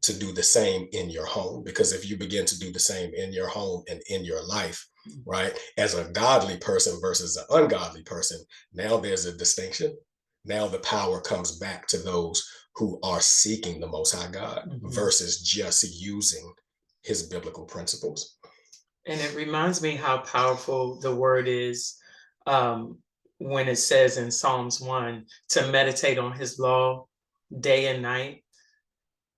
to do the same in your home. Because if you begin to do the same in your home and in your life, right, as a godly person versus an ungodly person, now there's a distinction. Now the power comes back to those who are seeking the Most High God versus just using his biblical principles. And it reminds me how powerful the word is when it says in Psalms 1 to meditate on his law day and night.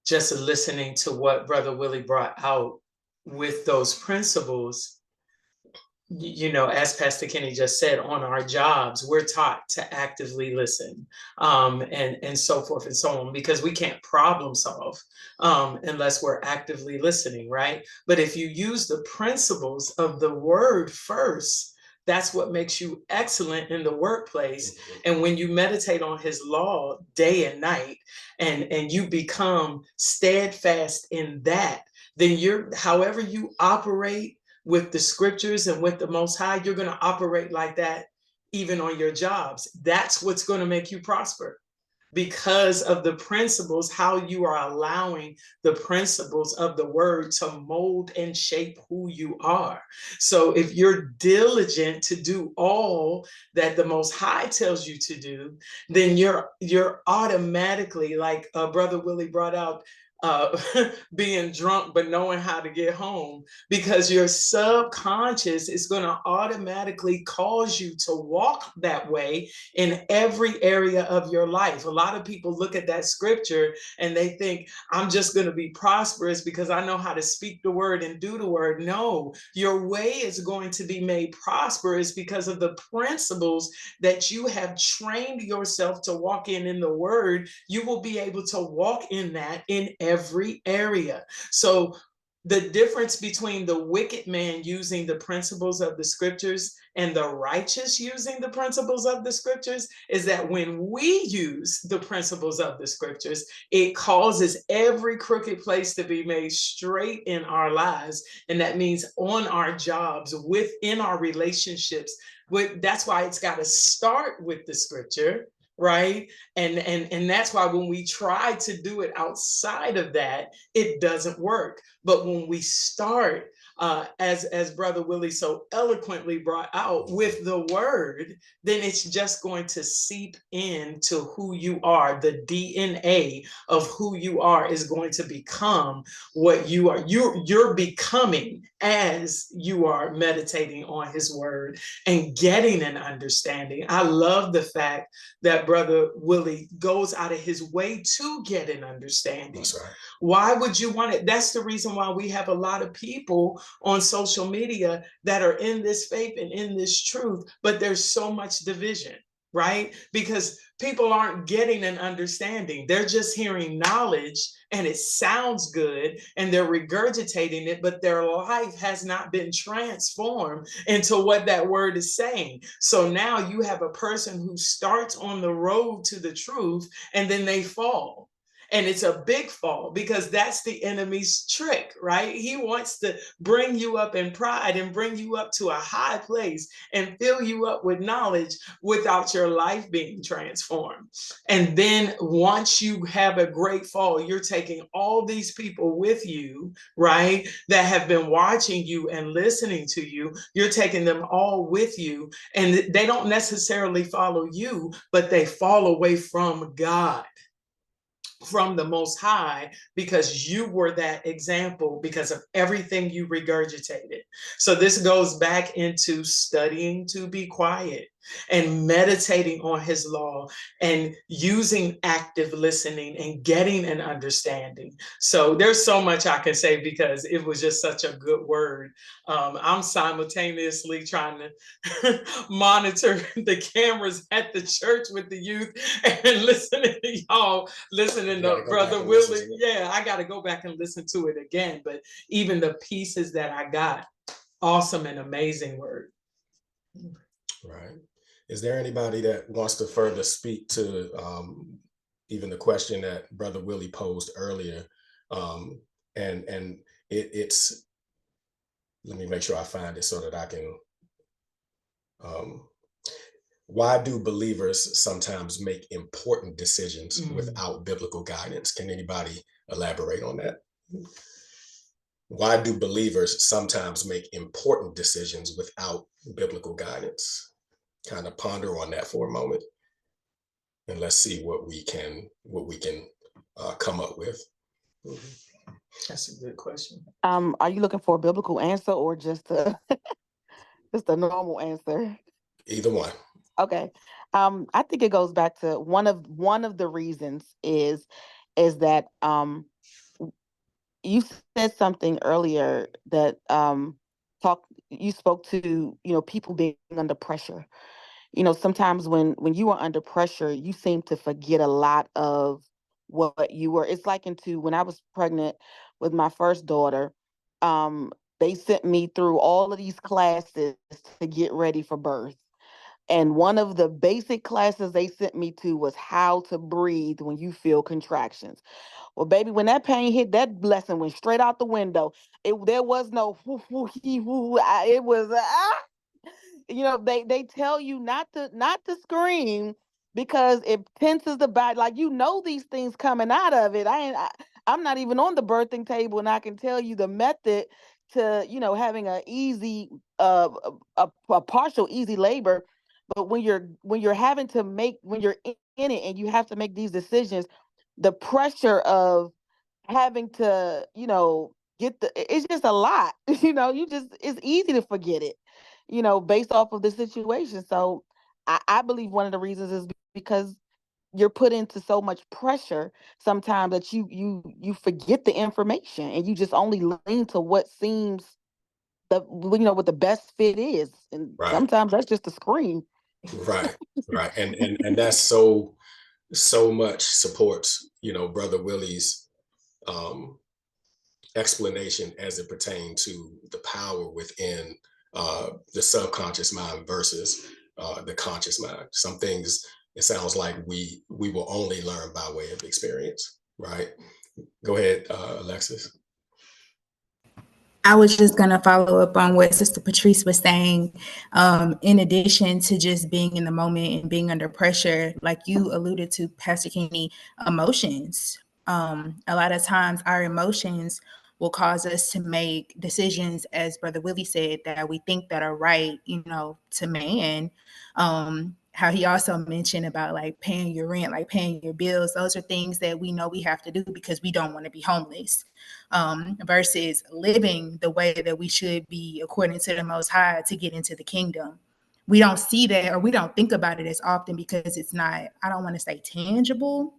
Just listening to what Brother Willie brought out with those principles, as Pastor Kenny just said, on our jobs, we're taught to actively listen, and so forth and so on, because we can't problem solve unless we're actively listening, right? But if you use the principles of the word first, that's what makes you excellent in the workplace. And when you meditate on his law day and night, and you become steadfast in that, then however you operate with the scriptures and with the Most High, you're going to operate like that even on your jobs. That's what's going to make you prosper, because of the principles, how you are allowing the principles of the word to mold and shape who you are. So if you're diligent to do all that the Most High tells you to do, then you're automatically, like Brother Willie brought out, being drunk but knowing how to get home, because your subconscious is going to automatically cause you to walk that way in every area of your life. A lot of people look at that scripture and they think, I'm just going to be prosperous because I know how to speak the word and do the word. No, your way is going to be made prosperous because of the principles that you have trained yourself to walk in the word. You will be able to walk in that in every area. So the difference between the wicked man using the principles of the scriptures and the righteous using the principles of the scriptures is that when we use the principles of the scriptures, it causes every crooked place to be made straight in our lives. And that means on our jobs, within our relationships. That's why it's got to start with the scripture, right? And that's why when we try to do it outside of that, it doesn't work. But when we start, as Brother Willie so eloquently brought out, with the word, then it's just going to seep into who you are. The DNA of who you are is going to become what you are. You're becoming as you are meditating on his word and getting an understanding. I love the fact that Brother Willie goes out of his way to get an understanding. That's right. Why would you want it? That's the reason why we have a lot of people on social media that are in this faith and in this truth, but there's so much division, right? Because people aren't getting an understanding. They're just hearing knowledge and it sounds good and they're regurgitating it, but their life has not been transformed into what that word is saying. So now you have a person who starts on the road to the truth and then they fall. And it's a big fall because that's the enemy's trick, right? He wants to bring you up in pride and bring you up to a high place and fill you up with knowledge without your life being transformed. And then once you have a great fall, you're taking all these people with you, right, that have been watching you and listening to you. You're taking them all with you, and they don't necessarily follow you, but they fall away from God, from the Most High, because you were that example because of everything you regurgitated. So this goes back into studying to be quiet and meditating on his law and using active listening and getting an understanding. So there's so much I can say because it was just such a good word. I'm simultaneously trying to monitor the cameras at the church with the youth and listening to y'all, listening to Brother Willie. Yeah, I got to go back and listen to it again. But even the pieces that I got, awesome and amazing word. Right. Is there anybody that wants to further speak to even the question that Brother Willie posed earlier? And it's, let me make sure I find it so that I can, why do believers sometimes make important decisions without biblical guidance? Can anybody elaborate on that? Why do believers sometimes make important decisions without biblical guidance? Kind of ponder on that for a moment, and let's see what we can come up with. That's a good question. Are you looking for a biblical answer or just a just a normal answer? Either one. Okay. I think it goes back to one of the reasons is that you said something earlier that you spoke to, people being under pressure. Sometimes when you are under pressure, you seem to forget a lot of what you were. It's like when I was pregnant with my first daughter, they sent me through all of these classes to get ready for birth. And one of the basic classes they sent me to was how to breathe when you feel contractions. Well, baby, when that pain hit, that lesson went straight out the window. There was no whoo, whoo, hee, whoo. It was they tell you not to scream because it tenses the body. Like, these things coming out of it. I'm not even on the birthing table, and I can tell you the method to having a easy a partial easy labor. But when you're having to when you're in it and you have to make these decisions, the pressure of having to, it's just a lot. It's easy to forget it, based off of the situation. So I believe one of the reasons is because you're put into so much pressure sometimes that you forget the information and you just only lean to what seems what the best fit is. And Right, sometimes that's just a screen. right, right. And that's so much supports, Brother Willie's um explanation as it pertains to the power within the subconscious mind versus the conscious mind. Some things, it sounds like we will only learn by way of experience, right? Go ahead, Alexis. I was just going to follow up on what Sister Patrice was saying. In addition to just being in the moment and being under pressure, like you alluded to, Pastor Kenny, emotions. A lot of times our emotions will cause us to make decisions, as Brother Willie said, that we think that are right, to man. How he also mentioned about like paying your rent, like paying your bills. Those are things that we know we have to do because we don't want to be homeless. Versus living the way that we should be according to the Most High to get into the kingdom. We don't see that, or we don't think about it as often because it's not, I don't want to say tangible.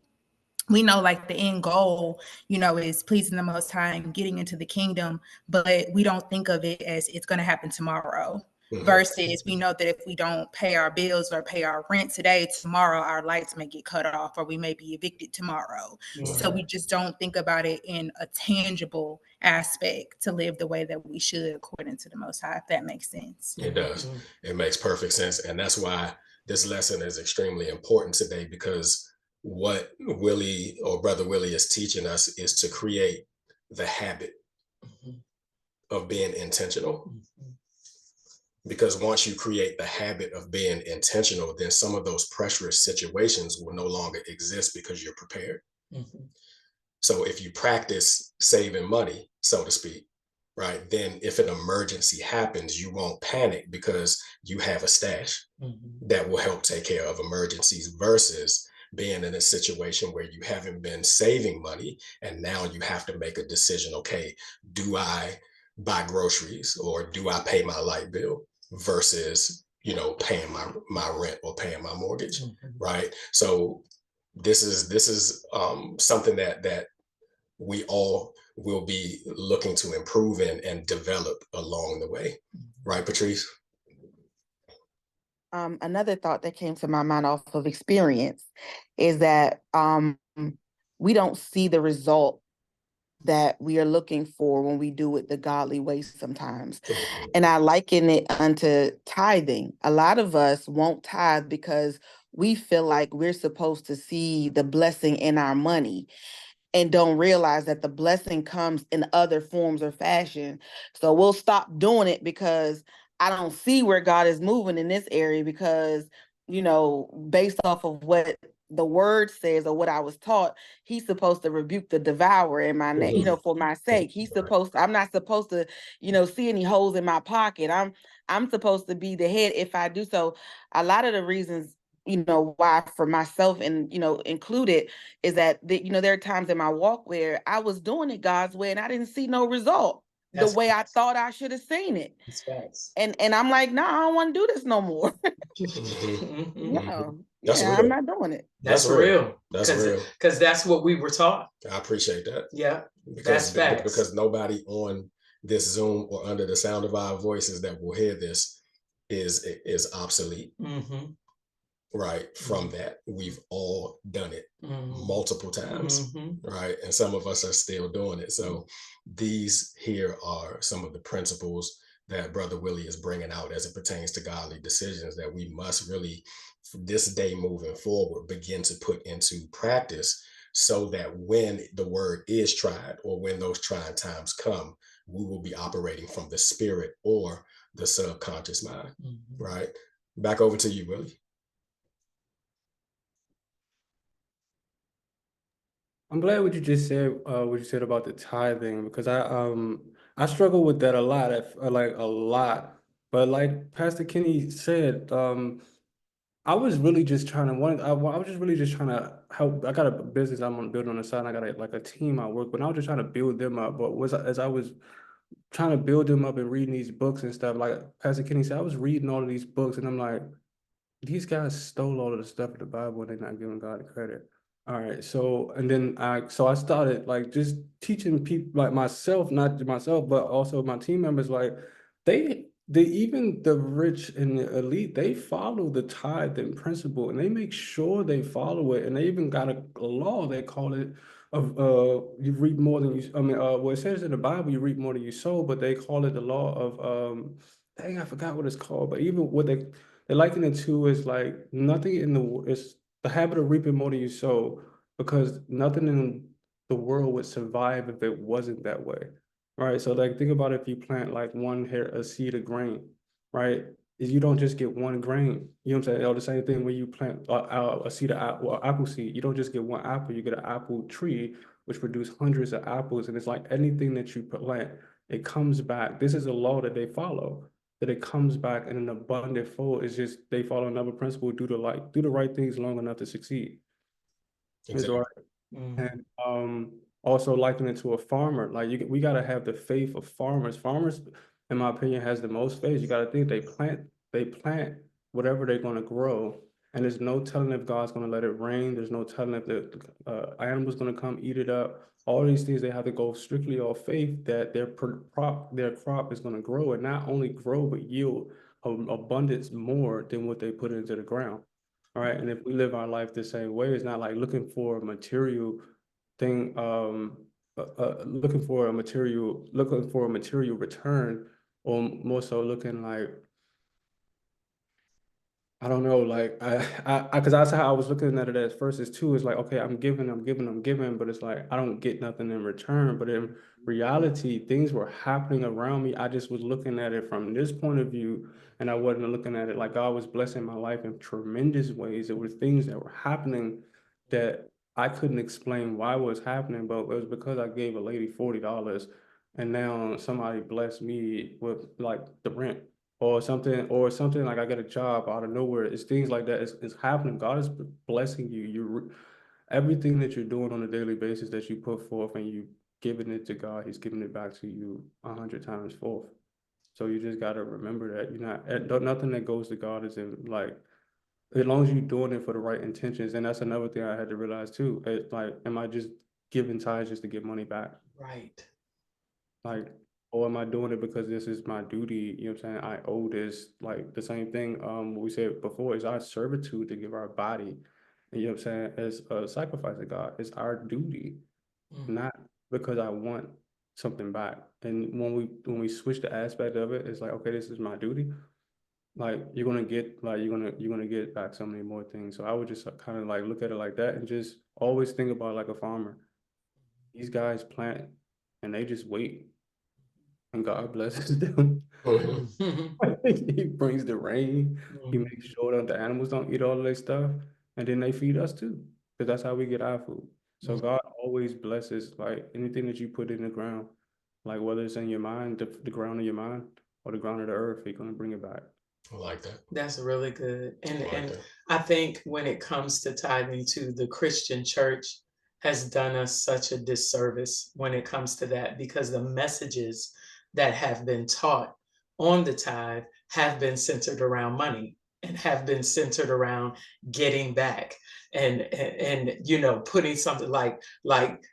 We know like the end goal, is pleasing the Most High and getting into the kingdom, but we don't think of it as it's going to happen tomorrow. Versus we know that if we don't pay our bills or pay our rent today, tomorrow our lights may get cut off or we may be evicted tomorrow. So we just don't think about it in a tangible aspect to live the way that we should according to the Most High, if that makes sense. It does. It makes perfect sense. And that's why this lesson is extremely important today, because what Willie or Brother Willie is teaching us is to create the habit of being intentional. Because once you create the habit of being intentional, then some of those pressurous situations will no longer exist because you're prepared. So if you practice saving money, so to speak, right, then if an emergency happens, you won't panic because you have a stash that will help take care of emergencies, versus being in a situation where you haven't been saving money and now you have to make a decision. Okay, do I buy groceries or do I pay my light bill versus paying my rent or paying my mortgage, right? So this is something that we all will be looking to improve in and develop along the way, right, Patrice? Another thought that came to my mind off of experience is that we don't see the result that we are looking for when we do it the godly way sometimes. And I liken it unto tithing. A lot of us won't tithe because we feel like we're supposed to see the blessing in our money and don't realize that the blessing comes in other forms or fashion. So we'll stop doing it because I don't see where God is moving in this area, because, based off of what the word says or what I was taught, he's supposed to rebuke the devourer in my name, for my sake. I'm not supposed to, see any holes in my pocket. I'm supposed to be the head if I do so. A lot of the reasons, why for myself and, included, is that there are times in my walk where I was doing it God's way and I didn't see no result the way I thought I should have seen it. And I'm like, nah, I don't want to do this no more. I'm not doing it. That's real. That's real. Because that's what we were taught. I appreciate that. Yeah, that's facts. Because nobody on this Zoom or under the sound of our voices that will hear this is obsolete. Right, from that we've all done it multiple times, right, and some of us are still doing it. So these here are some of the principles that Brother Willie is bringing out as it pertains to godly decisions that we must really, this day moving forward, begin to put into practice, so that when the word is tried or when those trying times come, we will be operating from the spirit or the subconscious mind. Right, back over to you, Willie. I'm glad what you said about the tithing, because I struggle with that a lot, like a lot. But like Pastor Kenny said, I was really just trying to I was just really just trying to help. I got a business I'm gonna build on the side. And I got like a team I work with. And I was just trying to build them up. But as I was trying to build them up and reading these books and stuff, like Pastor Kenny said, I was reading all of these books, and I'm like, these guys stole all of the stuff in the Bible and they're not giving God the credit. All right, so and then I started like just teaching people like myself, not myself, but also my team members, like they even the rich and the elite, they follow the tithe and principle, and they make sure they follow it, and they even got a law, they call it of you reap more than you, I mean, well, it says in the Bible you reap more than you sow, but they call it the law of dang, I forgot what it's called, but even what they liken it to is like nothing in it's the habit of reaping more than you sow, because nothing in the world would survive if it wasn't that way. Right. So like think about if you plant like a seed of grain, right? Is you don't just get one grain. You know what I'm saying? Or the same thing when you plant a seed of apple seed. You don't just get one apple, you get an apple tree which produce hundreds of apples. And it's like anything that you plant, it comes back. This is a law that they follow, that it comes back in an abundant fold. It's just they follow another principle, do the right things long enough to succeed. Exactly. And also liken it to a farmer. Like we gotta have the faith of farmers. Farmers, in my opinion, has the most faith. You gotta think they plant whatever they're gonna grow, and there's no telling if God's gonna let it rain. There's no telling if the animals gonna come eat it up. All these things they have to go strictly off faith that their crop is gonna grow, and not only grow but yield abundance more than what they put into the ground. All right. And if we live our life the same way, it's not like looking for a material thing, looking for a material return, or more so looking like, I don't know, like because that's how I was looking at it at first. Is too, is like, okay, I'm giving, but it's like I don't get nothing in return. But in reality, things were happening around me. I just was looking at it from this point of view, and I wasn't looking at it like God was blessing my life in tremendous ways. It were things that were happening that I couldn't explain why it was happening, but it was because I gave a lady $40, and now somebody blessed me with like the rent or something like I get a job out of nowhere. It's things like that. It's happening. God is blessing you. Everything that you're doing on a daily basis that you put forth and you giving it to God, He's giving it back to you 100 times forth. So you just gotta remember that you're not nothing that goes to God is in like, as long as you're doing it for the right intentions. And that's another thing I had to realize too. It's like, am I just giving tithes just to get money back? Right. Like, or am I doing it because this is my duty? You know what I'm saying? I owe this. Like the same thing what we said before, is our servitude to give our body, and you know what I'm saying, as a sacrifice to God. It's our duty, not because I want something back. And when we switch the aspect of it, it's like, okay, this is my duty. Like you're gonna get back so many more things. So I would just kind of like look at it like that, and just always think about it like a farmer. These guys plant and they just wait, and God blesses them. He brings the rain. He makes sure that the animals don't eat all of their stuff, and then they feed us too, because that's how we get our food. So God always blesses like anything that you put in the ground, like whether it's in your mind, the ground of your mind, or the ground of the earth, He's gonna bring it back. I like that. That's really good. And that. I think when it comes to tithing too, the Christian church has done us such a disservice when it comes to that, because the messages that have been taught on the tithe have been centered around money and have been centered around getting back and you know, putting something like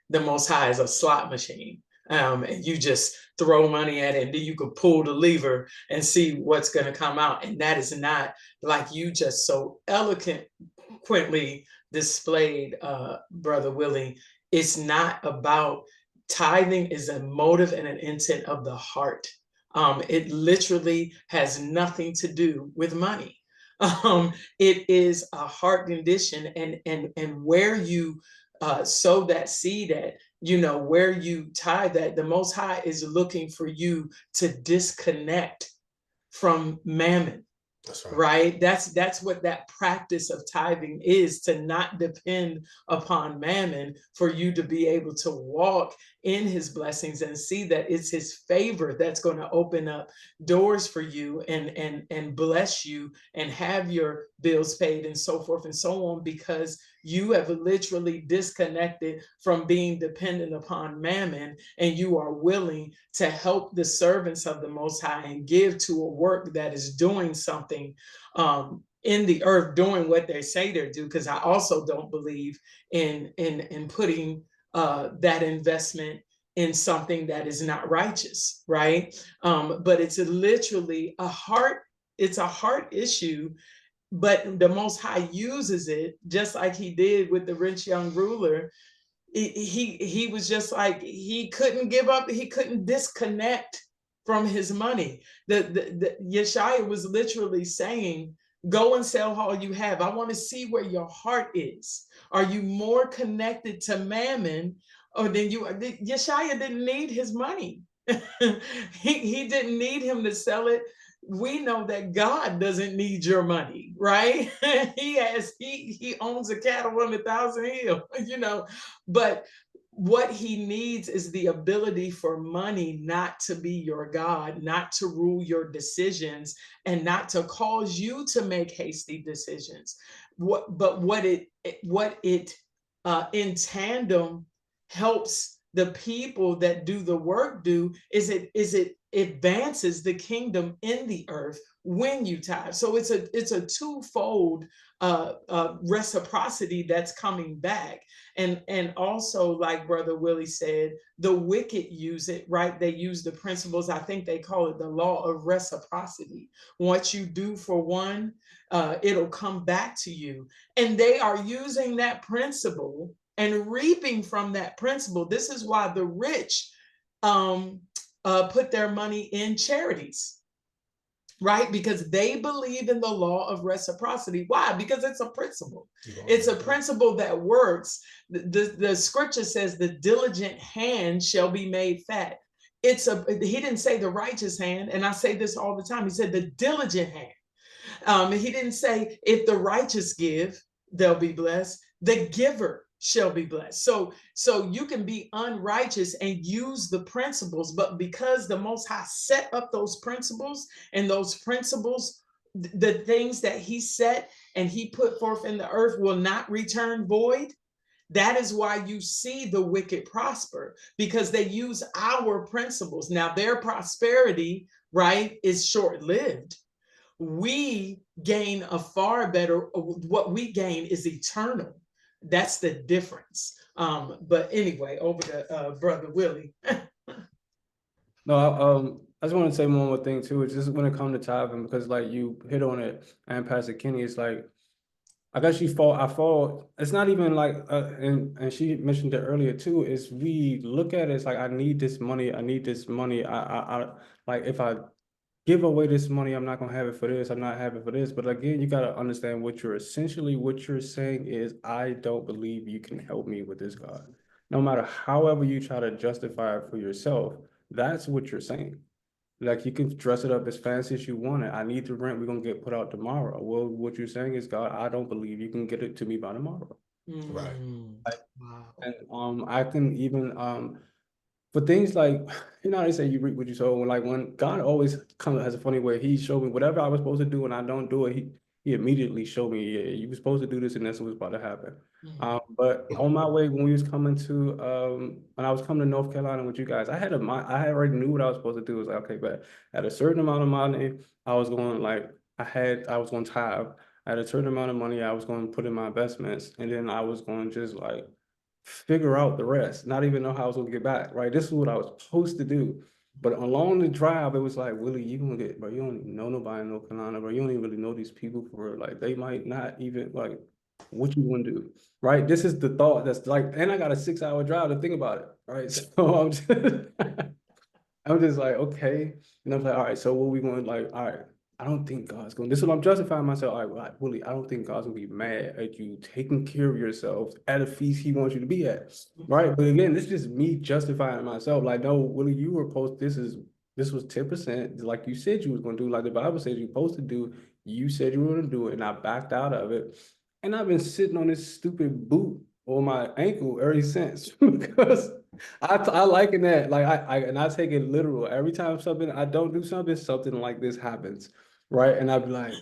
the Most High is a slot machine. And you just throw money at it, and then you could pull the lever and see what's going to come out. And that is not, like you just so eloquently displayed, Brother Willie. It's not about tithing, is a motive and an intent of the heart. It literally has nothing to do with money. It is a heart condition, and where you sow that seed at, you know, where you tie that, the Most High is looking for you to disconnect from mammon. That's right. Right? That's what that practice of tithing is, to not depend upon mammon, for you to be able to walk in His blessings and see that it's His favor that's going to open up doors for you and bless you and have your bills paid, and so forth and so on, because you have literally disconnected from being dependent upon mammon, and you are willing to help the servants of the Most High and give to a work that is doing something in the earth, doing what they say they do. Because I also don't believe in putting that investment in something that is not righteous, right? But it's literally a heart issue, but the Most High uses it, just like he did with the rich young ruler. He was just like, he couldn't give up, he couldn't disconnect from his money. The Yeshaya was literally saying, go and sell all you have. I want to see where your heart is. Are you more connected to mammon, or then Yeshaya didn't need his money. he didn't need him to sell it. We know that God doesn't need your money, right? he owns a cattle on 1,000 hills, but what he needs is the ability for money not to be your God, not to rule your decisions, and not to cause you to make hasty decisions. What it in tandem helps the people that do the work do is it advances the kingdom in the earth when you tithe. So it's a twofold reciprocity that's coming back. And also, like Brother Willie said, the wicked use it, right? They use the principles, I think they call it the law of reciprocity. What you do for one, it'll come back to you. And they are using that principle and reaping from that principle. This is why the rich put their money in charities, right? Because they believe in the law of reciprocity. Why? Because it's a principle. It's a principle that works. The scripture says the diligent hand shall be made fat. He didn't say the righteous hand, and I say this all the time. He said the diligent hand. He didn't say if the righteous give, they'll be blessed. The giver shall be blessed. So you can be unrighteous and use the principles, but because the Most High set up those principles, and those principles, the things that he set and he put forth in the earth will not return void. That is why you see the wicked prosper, because they use our principles. Now their prosperity, right, is short-lived. We gain a far better, what we gain is eternal. That's the difference. But anyway, over to Brother Willie. No, I just want to say one more thing too. It's just when it comes to tithing, because like you hit on it, and Pastor Kenny, it's like, I guess I fall. It's not even like, and she mentioned it earlier too, is we look at it as like, I need this money. I like, if I give away this money, I'm not gonna have it for this. I'm not having it for this. But again, you gotta understand what you're saying is, I don't believe you can help me with this, God. No matter however you try to justify it for yourself, that's what you're saying. Like, you can dress it up as fancy as you want it. I need the rent, we're gonna get put out tomorrow. Well, what you're saying is, God, I don't believe you can get it to me by tomorrow. Right. Wow. And I can even for things like, they say you reap what you sow. When God always has a funny way, he showed me whatever I was supposed to do and I don't do it, he immediately showed me, yeah, you were supposed to do this and that's what's about to happen. But on my way, when we was coming to when I was coming to North Carolina with you guys, I already knew what I was supposed to do. It was like, okay, but at a certain amount of money, I was going to tithe. At a certain amount of money, I was going to put in my investments, and then I was going to just like figure out the rest, not even know how I was gonna get back, right? This is what I was supposed to do. But along the drive, it was like, Willie, you gonna get, bro, you don't even know nobody in North Carolina, bro. You don't even really know these people for real. Like, they might not even, like, what you gonna do, right? This is the thought that's like, and I got a 6-hour drive to think about it, right? So I'm just like, okay. And I'm like, all right, so what we going, like, all right, I don't think God's going, this is what I'm justifying myself. All right, Willie, I don't think God's gonna be mad at you taking care of yourself at a feast he wants you to be at, right? But again, this is just me justifying myself. Like, no, Willie, you were supposed, this was 10%, like you said you was gonna do, like the Bible says you're supposed to do. You said you were gonna do it, and I backed out of it. And I've been sitting on this stupid boot on my ankle ever since because I liken that, like, I take it literal. Every time I don't do something like this happens, right? And I'd be like,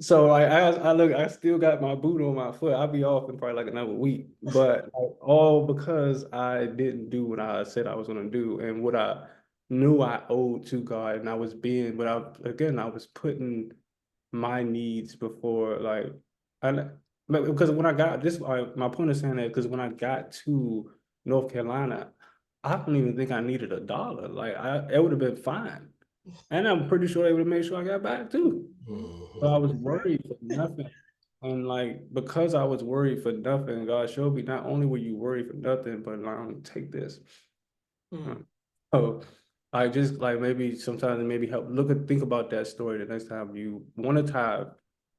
So I look, I still got my boot on my foot. I'll be off in probably like another week, but all because I didn't do what I said I was gonna do and what I knew I owed to God, and I was being, but I was putting my needs before because when I got this, my point is saying that because when I got to North Carolina, I don't even think I needed $1. Like it would have been fine, and I'm pretty sure they would have made sure I got back too. But I was worried for nothing. And like, because I was worried for nothing, God showed me not only were you worried for nothing, but take this. So I just like maybe sometimes maybe think about that story the next time you want to tithe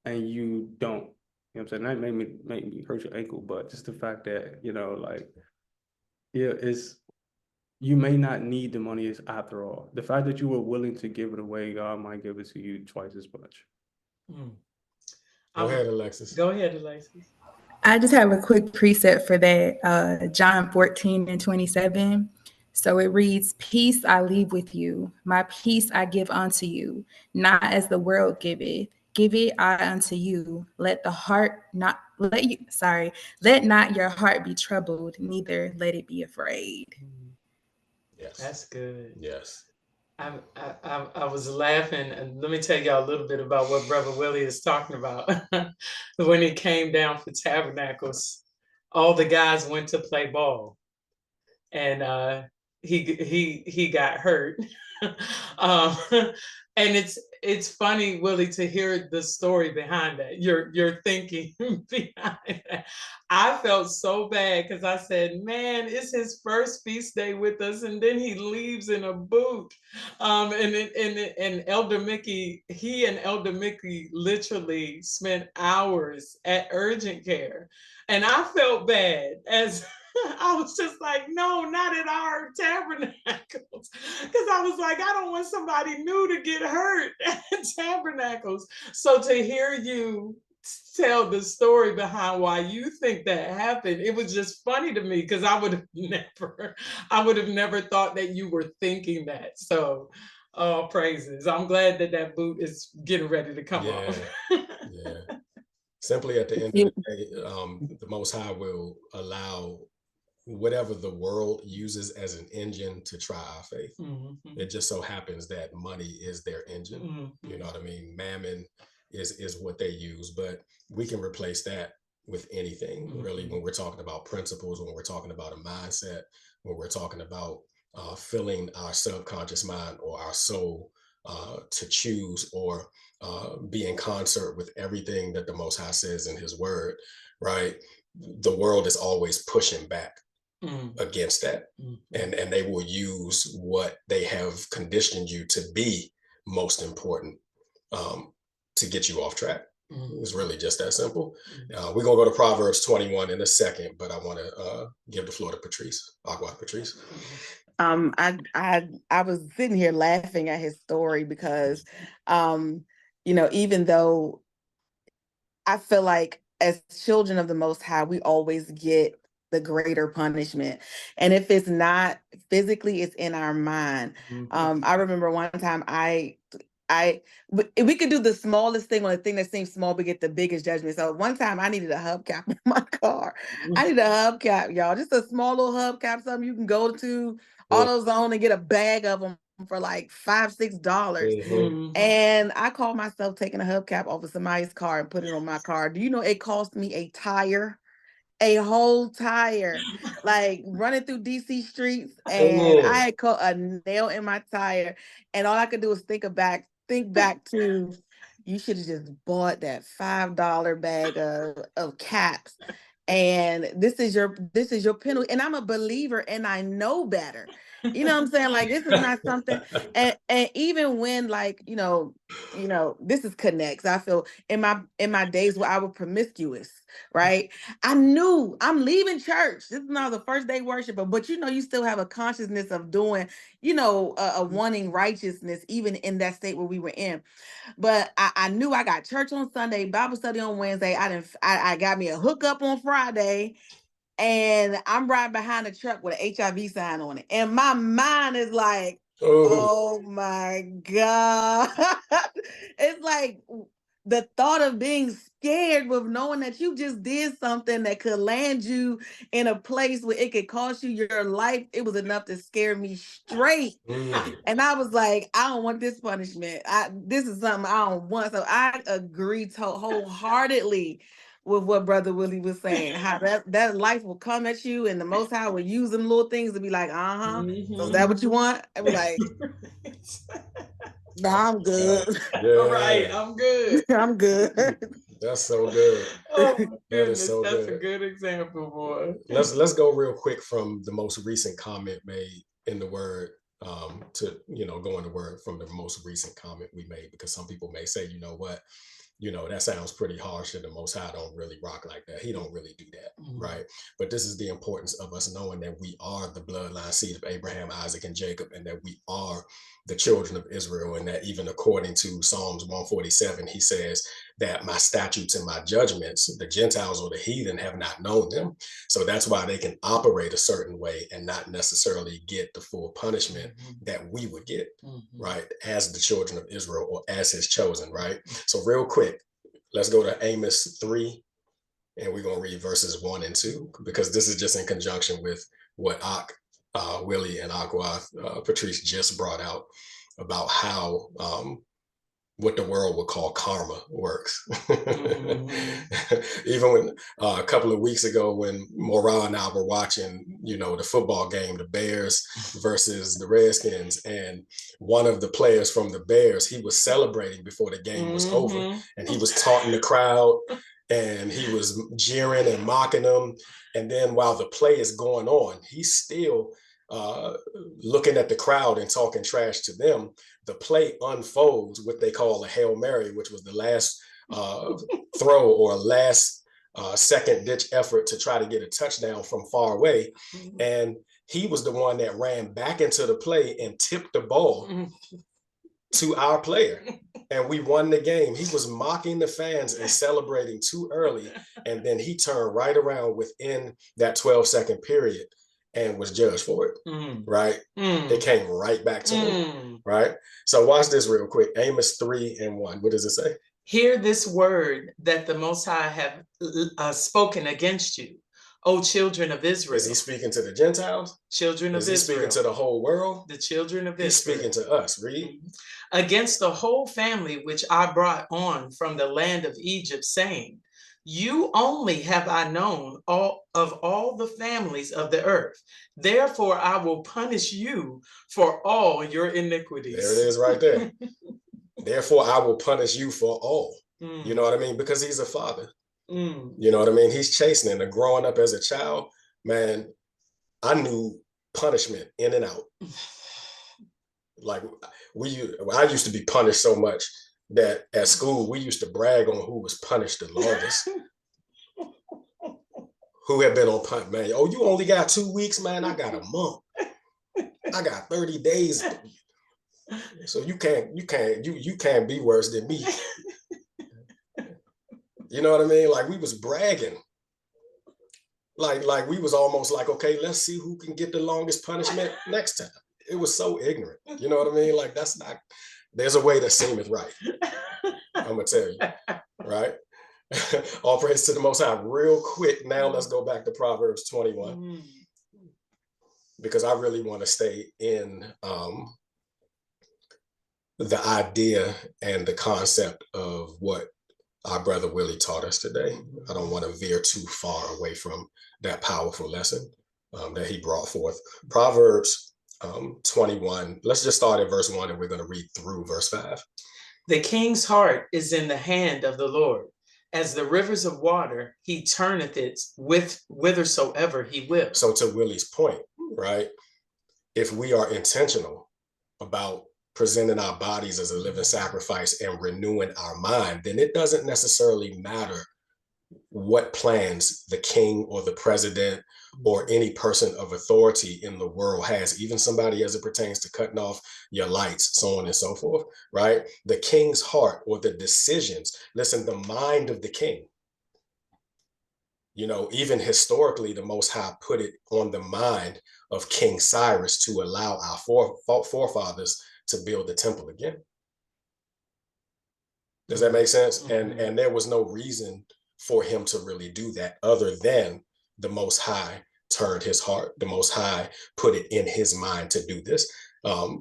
and you don't. You know what I'm saying? That made me hurt your ankle, but just the fact that, yeah, you may not need the money after all. The fact that you were willing to give it away, God might give it to you twice as much. Go ahead, Alexis. Go ahead, Alexis. I just have a quick precept for that. John 14:27. So it reads, "Peace I leave with you, my peace I give unto you, not as the world giveth. Give it I unto you. Let not your heart be troubled, neither let it be afraid." Yes. That's good. Yes. I was laughing, and let me tell y'all a little bit about what Brother Willie is talking about. When he came down for Tabernacles, all the guys went to play ball, and he got hurt. um, and it's funny, Willie, to hear the story behind that. Your thinking behind that. I felt so bad because I said, man, it's his first feast day with us, and then he leaves in a boot. And Elder Mickey, he and Elder Mickey literally spent hours at urgent care, and I felt bad as I was just like, no, not at our tabernacles. Because I was like, I don't want somebody new to get hurt at tabernacles. So to hear you tell the story behind why you think that happened, it was just funny to me because I would have never thought that you were thinking that. So praises. I'm glad that boot is getting ready to come off. Yeah. Simply at the end of the day, the Most High will allow whatever the world uses as an engine to try our faith. It just so happens that money is their engine. You know what I mean? Mammon is what they use, but we can replace that with anything, really, when we're talking about principles, when we're talking about a mindset, when we're talking about filling our subconscious mind or our soul to choose or be in concert with everything that the Most High says in his word, right? The world is always pushing back against that. And they will use what they have conditioned you to be most important to get you off track. It's really just that simple. We're gonna go to Proverbs 21 in a second, but I want to give the floor to Patrice. Patrice. I was sitting here laughing at his story because even though I feel like as children of the Most High, we always get the greater punishment. And if it's not physically, it's in our mind. I remember one time we could do the smallest thing on a thing that seems small, but get the biggest judgment. So one time I needed a hubcap in my car. I needed a hubcap, y'all, just a small little hubcap, something you can go to AutoZone and get a bag of them for like $5-6. And I called myself taking a hubcap off of somebody's car and put it on my car. Do you know it cost me a whole tire, like running through DC streets, and I had caught a nail in my tire, and all I could do was think back to, you should have just bought that $5 bag of caps. And this is your penalty. And I'm a believer and I know better. You know what I'm saying? Like, this is not something, and even when, like, this is connects. I feel in my days where I was promiscuous, right? I knew I'm leaving church. This is not the first day worship, but you still have a consciousness of doing, a wanting righteousness, even in that state where we were in. But I knew I got church on Sunday, Bible study on Wednesday. I got me a hookup on Friday, and I'm riding behind a truck with an HIV sign on it. And my mind is like, oh my God. It's like the thought of being scared with knowing that you just did something that could land you in a place where it could cost you your life, it was enough to scare me straight. And I was like, I don't want this punishment. This is something I don't want. So I agree wholeheartedly with what Brother Willie was saying, how that life will come at you, and the Most High will use them little things to be like, so is that what you want? I be like, nah, I'm good. Right, I'm good. I'm good. That's so good. Oh my That is goodness, so that's a good. good example, boy. Let's go real quick from the most recent comment made in the word to go in the word from the most recent comment we made, because some people may say, you know what, that sounds pretty harsh, and the Most High don't really rock like that. He don't really do that, right? But this is the importance of us knowing that we are the bloodline seed of Abraham, Isaac, and Jacob, and that we are the children of Israel, and that even according to Psalms 147, he says that my statutes and my judgments, the Gentiles or the heathen have not known them. So that's why they can operate a certain way and not necessarily get the full punishment that we would get, right, as the children of Israel or as his chosen, right? So real quick, let's go to Amos 3, and we're going to read verses 1 and 2, because this is just in conjunction with what Willie and Patrice just brought out about how what the world would call karma works. Even when a couple of weeks ago, when Mora and I were watching, the football game, the Bears versus the Redskins, and one of the players from the Bears, he was celebrating before the game was over, and he was taunting the crowd, and he was jeering and mocking them. And then while the play is going on, he's still looking at the crowd and talking trash to them. The play unfolds what they call a Hail Mary, which was the last throw or last second ditch effort to try to get a touchdown from far away. And he was the one that ran back into the play and tipped the ball to our player. And we won the game. He was mocking the fans and celebrating too early. And then he turned right around within that 12-second period and was judged for it, right? It came right back to him, right? So watch this real quick. Amos 3 and 1. What does it say? Hear this word that the Most High have spoken against you, O children of Israel. Is he speaking to the Gentiles? Children of Israel. Is he speaking to the whole world? The children of Israel. He's speaking to us. Read. Against the whole family which I brought on from the land of Egypt, saying, you only have I known all the families of the earth. Therefore, I will punish you for all your iniquities. There it is right there. Therefore, I will punish you for all. You know what I mean? Because he's a father. You know what I mean? He's chastening. And growing up as a child, man, I knew punishment in and out. Like I used to be punished so much that at school, we used to brag on who was punished the longest. Who had been on punt, man. Oh, you only got 2 weeks, man. I got a month. I got 30 days. So you can't be worse than me. You know what I mean? Like we was bragging. Like we was almost like, okay, let's see who can get the longest punishment next time. It was so ignorant. You know what I mean? Like there's a way that seemeth right. I'm gonna tell you, right? All praise to the Most High. Real quick, now let's go back to Proverbs 21, because I really want to stay in the idea and the concept of what our brother Willie taught us today. I don't want to veer too far away from that powerful lesson that he brought forth. Proverbs 21, let's just start at verse 1, and we're going to read through verse 5. The king's heart is in the hand of the Lord. As the rivers of water, he turneth it whithersoever he will. So to Willie's point, right? If we are intentional about presenting our bodies as a living sacrifice and renewing our mind, then it doesn't necessarily matter what plans the king or the president or any person of authority in the world has, even somebody as it pertains to cutting off your lights, so on and so forth, right? The king's heart, or the decisions, listen, the mind of the king. Even historically, the Most High put it on the mind of King Cyrus to allow our forefathers to build the temple again. Does that make sense? Mhm. And there was no reason for him to really do that other than the Most High turned his heart. The Most High put it in his mind to do this.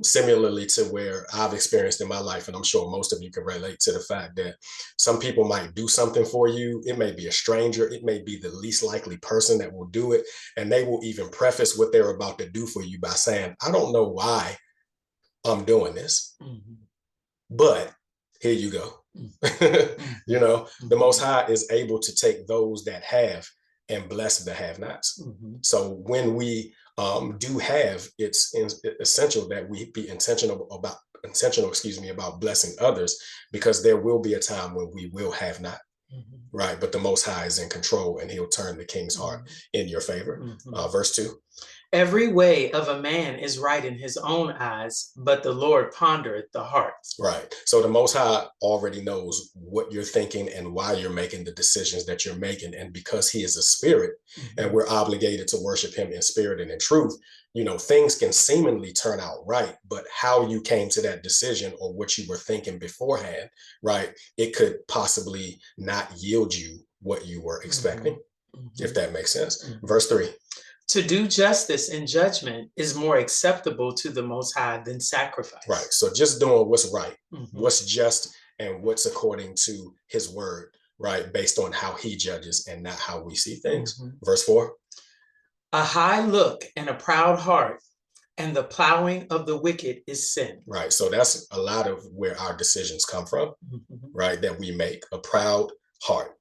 Similarly to where I've experienced in my life, and I'm sure most of you can relate to the fact that some people might do something for you. It may be a stranger, it may be the least likely person that will do it, and they will even preface what they're about to do for you by saying, I don't know why I'm doing this, but here you go. You know, the Most High is able to take those that have and bless the have-nots. So when we do have, it's essential that we be intentional about blessing others, because there will be a time when we will have not. Right, but the Most High is in control, and he'll turn the king's heart in your favor. Verse 2. Every way of a man is right in his own eyes, but the Lord pondereth the heart. Right. So the Most High already knows what you're thinking and why you're making the decisions that you're making. And because he is a spirit, and we're obligated to worship him in spirit and in truth, you know, things can seemingly turn out right, but how you came to that decision or what you were thinking beforehand, right, it could possibly not yield you what you were expecting, if that makes sense. Verse 3. To do justice and judgment is more acceptable to the Most High than sacrifice. Right. So just doing what's right, what's just, and what's according to his word, right, based on how he judges and not how we see things. Verse 4. A high look and a proud heart, and the plowing of the wicked is sin. Right. So that's a lot of where our decisions come from, right, that we make. A proud heart.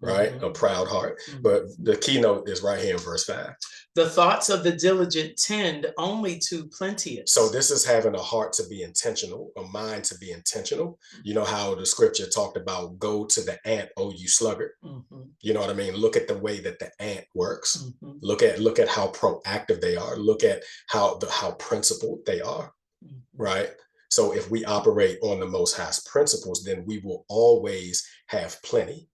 Right? A proud heart. But the keynote is right here in verse 5. The thoughts of the diligent tend only to plenteous. So this is having a heart to be intentional, a mind to be intentional. You know how the scripture talked about go to the ant, oh you sluggard. You know what I mean? Look at the way that the ant works. Look at how proactive they are. Look at how principled they are. Right? So if we operate on the Most High's principles, then we will always have plenty,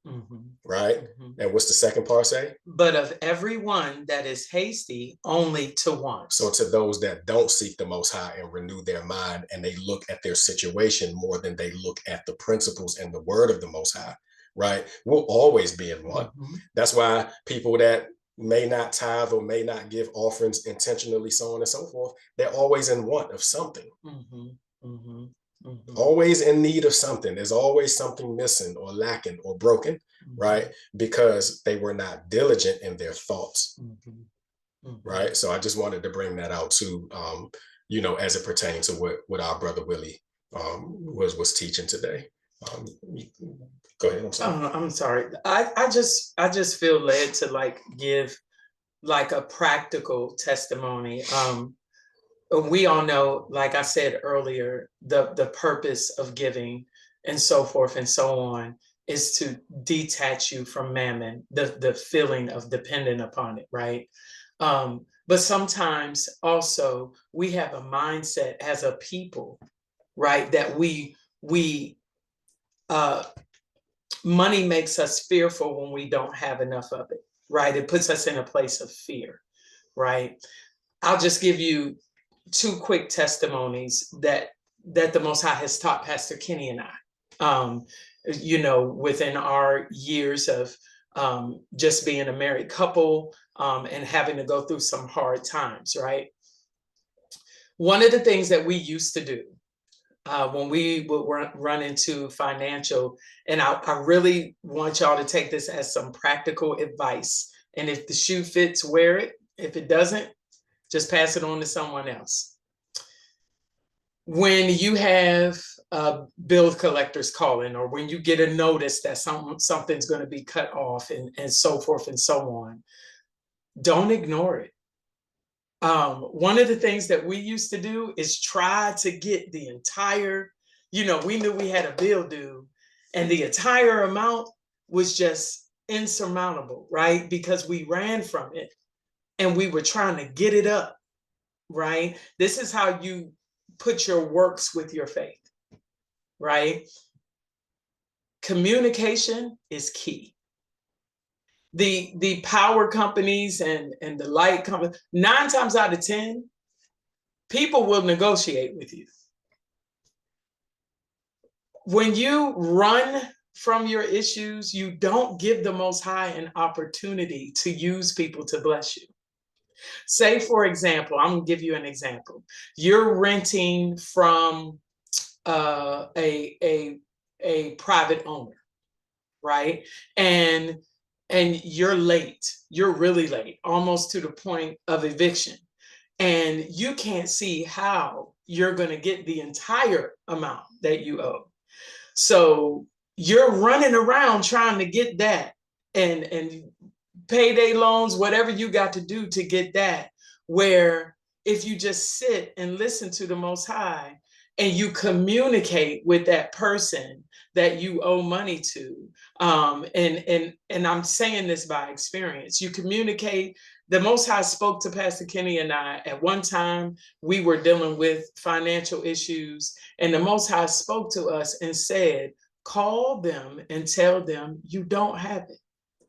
right? And what's the second part say? But of everyone that is hasty, only to want. So to those that don't seek the Most High and renew their mind, and they look at their situation more than they look at the principles and the word of the Most High, right? We'll always be in want. That's why people that may not tithe or may not give offerings intentionally, so on and so forth, they're always in want of something. Always in need of something. There's always something missing or lacking or broken, right? Because they were not diligent in their thoughts, right? So I just wanted to bring that out too, you know, as it pertains to what our brother Willie was teaching today. Go ahead. I'm sorry. I just feel led to give a practical testimony. We all know, like I said earlier, the purpose of giving and so forth and so on is to detach you from mammon, the feeling of dependent upon it, right? But sometimes also we have a mindset as a people, right, that money makes us fearful when we don't have enough of it, right? It puts us in a place of fear, right? I'll just give you 2 quick testimonies that the Most High has taught Pastor Kenny and I, you know, within our years of just being a married couple and having to go through some hard times, right? One of the things that we used to do when we would run into financial, and I really want y'all to take this as some practical advice. And if the shoe fits, wear it. If it doesn't, just pass it on to someone else. When you have bill collectors calling, or when you get a notice that something's going to be cut off and so forth and so on, don't ignore it. One of the things that we used to do is try to get the entire, you know, we knew we had a bill due and the entire amount was just insurmountable, right? Because we ran from it and we were trying to get it up, right? This is how you put your works with your faith, right? Communication is key. The power companies and the light companies, 9 times out of 10, people will negotiate with you. when you run from your issues, you don't give the Most High an opportunity to use people to bless you. Say, for example, I'm gonna give you an example. You're renting from a private owner, right? And you're late. You're really late, almost to the point of eviction. And you can't see how you're going to get the entire amount that you owe. So you're running around trying to get that and payday loans, whatever you got to do to get that. Where if you just sit and listen to the Most High and you communicate with that person that you owe money to, and I'm saying this by experience, you communicate. The Most High spoke to Pastor Kenny and I at one time. We were dealing with financial issues, and the Most High spoke to us and said, call them and tell them you don't have it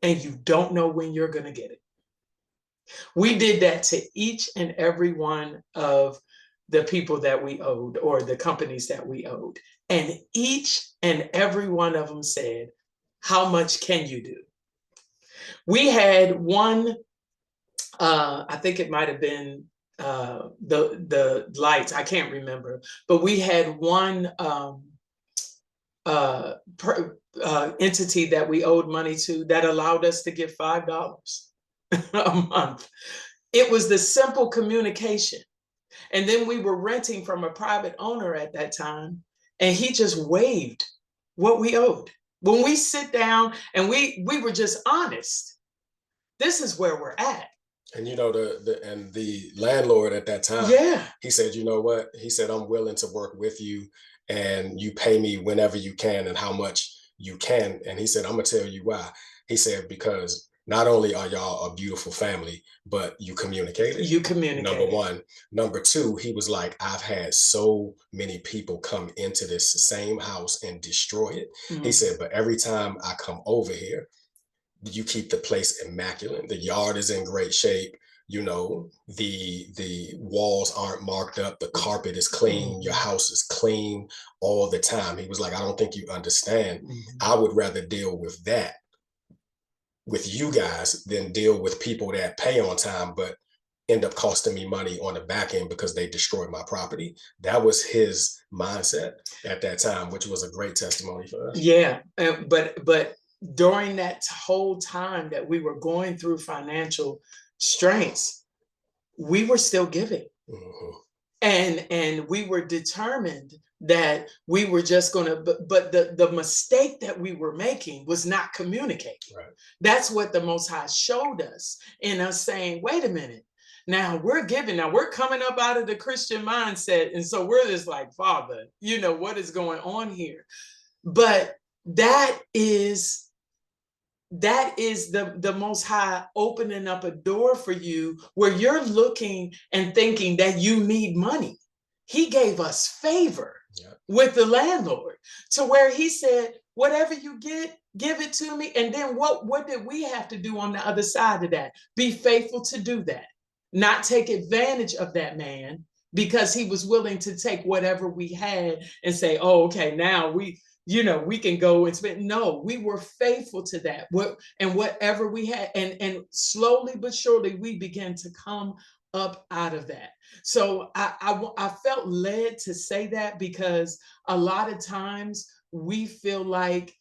and you don't know when you're going to get it. We did that to each and every one of the people that we owed, or the companies that we owed. And each and every one of them said, how much can you do? We had one, I think it might have been the lights, I can't remember, but we had one entity that we owed money to that allowed us to give $5 a month. It was the simple communication. And then we were renting from a private owner at that time, and he just waived what we owed. When we sit down and we were just honest, this is where we're at. And you know, the landlord at that time, yeah, he said, you know what? He said, I'm willing to work with you, and you pay me whenever you can and how much you can. And he said, I'm gonna tell you why. He said, because not only are y'all a beautiful family, but you communicated. You communicate. Number one. Number two, he was like, I've had so many people come into this same house and destroy it. Mm-hmm. He said, but every time I come over here, you keep the place immaculate. The yard is in great shape. You know, the walls aren't marked up. The carpet is clean. Your house is clean all the time. He was like, I don't think you understand. I would rather deal with that with you guys than deal with people that pay on time, but end up costing me money on the back end because they destroyed my property. That was his mindset at that time, which was a great testimony for us. Yeah, but during that whole time that we were going through financial strains, we were still giving. Mm-hmm. And we were determined that we were just going to, but the mistake that we were making was not communicating. Right. That's what the Most High showed us in us saying, wait a minute, now we're giving, now we're coming up out of the Christian mindset. And so we're just like, Father, you know, what is going on here? But that is the Most High opening up a door for you where you're looking and thinking that you need money. He gave us favor with the landlord to where he said, whatever you get, give it to me. And then what did we have to do on the other side of that? Be faithful to do that, not take advantage of that man because he was willing to take whatever we had and say, oh, okay, now we can go and spend. No, we were faithful to that. And whatever we had, and slowly but surely, we began to come up out of that. So I felt led to say that because a lot of times we feel like,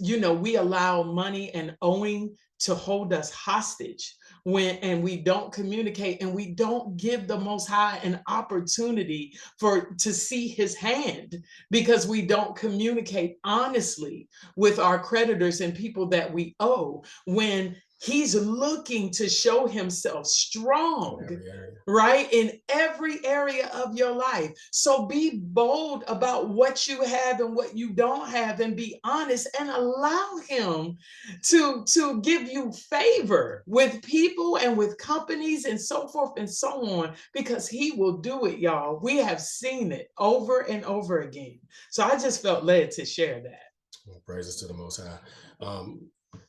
we allow money and owing to hold us hostage and we don't communicate and we don't give the Most High an opportunity to see his hand because we don't communicate honestly with our creditors and people that we owe when he's looking to show himself strong, right? In every area of your life. So be bold about what you have and what you don't have and be honest and allow him to give you favor with people and with companies and so forth and so on, because he will do it, y'all. We have seen it over and over again. So I just felt led to share that. Well, praises to the Most High.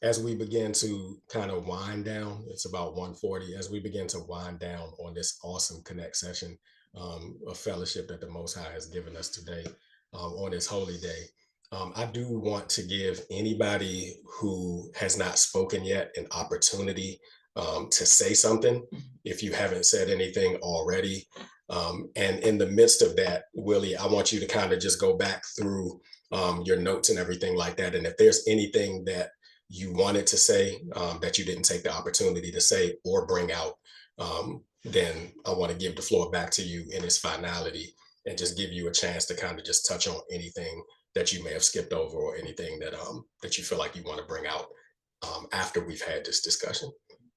As we begin to kind of wind down, it's about 1:40. As we begin to wind down on this awesome Connect session of fellowship that the Most High has given us today, on this holy day. I do want to give anybody who has not spoken yet an opportunity to say something if you haven't said anything already. And in the midst of that, Willie, I want you to kind of just go back through your notes and everything like that. And if there's anything that you wanted to say that you didn't take the opportunity to say or bring out, then I want to give the floor back to you in its finality and just give you a chance to kind of just touch on anything that you may have skipped over or anything that that you feel like you want to bring out after we've had this discussion.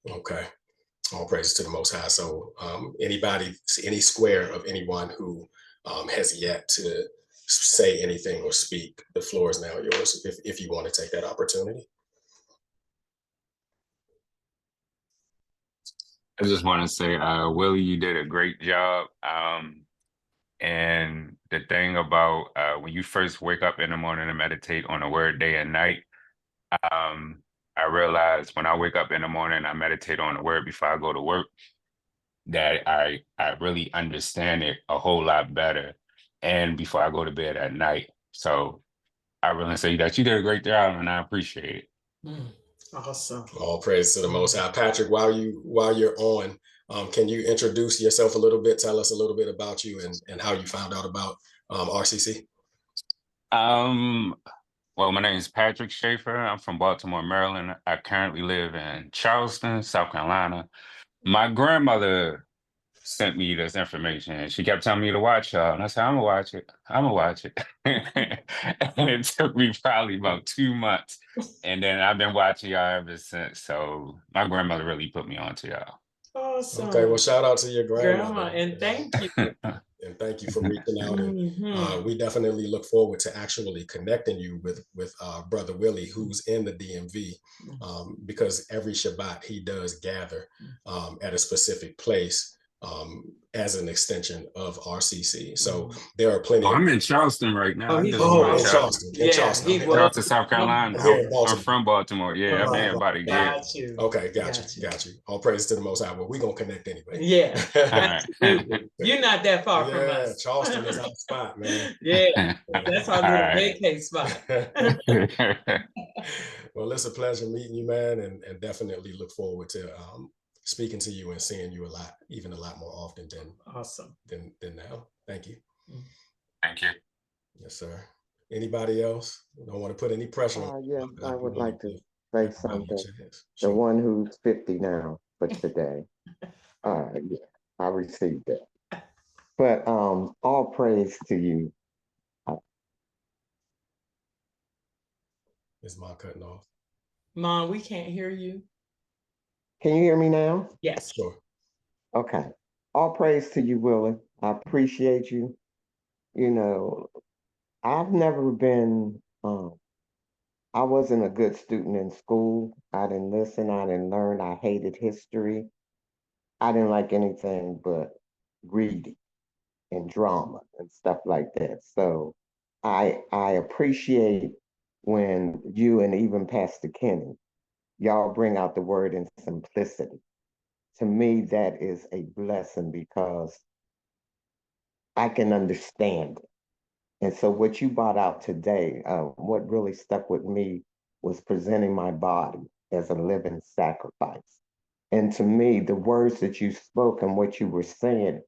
Okay. All praises to the Most High. So anybody, any square of anyone who has yet to say anything or speak, the floor is now yours if you want to take that opportunity. I just want to say, Willie, you did a great job. And the thing about when you first wake up in the morning and meditate on the word day and night, I realized when I wake up in the morning, I meditate on the word before I go to work, that I really understand it a whole lot better, and before I go to bed at night. So I really say that you did a great job, and I appreciate it. Awesome. All praise to the Most High. Patrick, while you're on, can you introduce yourself a little bit? Tell us a little bit about you and how you found out about RCC. Well, my name is Patrick Schaefer. I'm from Baltimore, Maryland. I currently live in Charleston, South Carolina. My grandmother sent me this information. She kept telling me to watch y'all, and I said, I'm gonna watch it. I'm gonna watch it. And it took me probably about 2 months. And then I've been watching y'all ever since. So my grandmother really put me on to y'all. Awesome. Okay, well, shout out to your grandmother. And thank you. And thank you for reaching out. And we definitely look forward to actually connecting you with Brother Willie, who's in the DMV, because every Shabbat he does gather at a specific place as an extension of RCC. So there are plenty. I'm in Charleston right now. In Charleston. Charleston, South Carolina. I'm from Baltimore. Yeah, I've been here about a year. Got you. Okay, got you. All praise to the Most High. Well, we're gonna connect anyway. Yeah, absolutely. You're not that far from us. Yeah, Charleston is our spot, man. Yeah, that's our little vacay spot. Well, it's a pleasure meeting you, man, and definitely look forward to speaking to you and seeing you even a lot more often than now. Thank you. Thank you. Yes, sir. Anybody else? Don't want to put any pressure on. Yes, I would like to say something. The one who's 50 now for today. Yeah, I received that. But all praise to you. Is Ma cutting off? Mom, we can't hear you. Can you hear me now? Yes. Sure. Okay. All praise to you, Willie. I appreciate you. You know, I've never been, I wasn't a good student in school. I didn't listen. I didn't learn. I hated history. I didn't like anything but reading and drama and stuff like that. So I appreciate when you and even Pastor Kenny, y'all bring out the word in simplicity. To me, that is a blessing because I can understand it. And so what you brought out today, what really stuck with me was presenting my body as a living sacrifice. And to me, the words that you spoke and what you were saying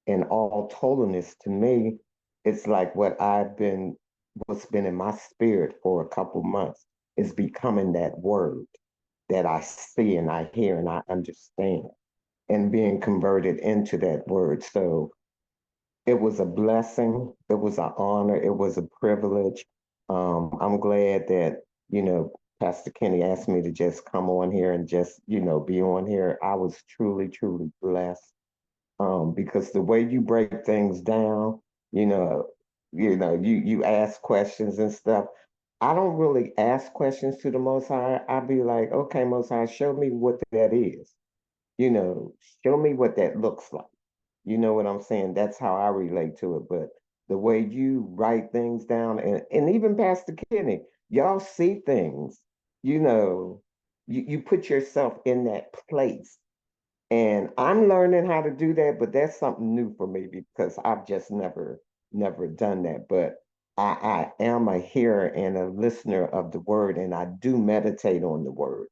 in all totalness, to me, it's like what's been in my spirit for a couple months is becoming that word that I see and I hear and I understand and being converted into that word. So it was a blessing. It was an honor. It was a privilege. I'm glad that, Pastor Kenny asked me to just come on here and just, be on here. I was truly, truly blessed. Because the way you break things down, you ask questions and stuff. I don't really ask questions to the Most High. I'd be like, okay, Most High, show me what that is. Show me what that looks like. You know what I'm saying? That's how I relate to it. But the way you write things down, and even Pastor Kenny, y'all see things, you put yourself in that place. And I'm learning how to do that, but that's something new for me because I've just never done that. But I am a hearer and a listener of the word, and I do meditate on the word.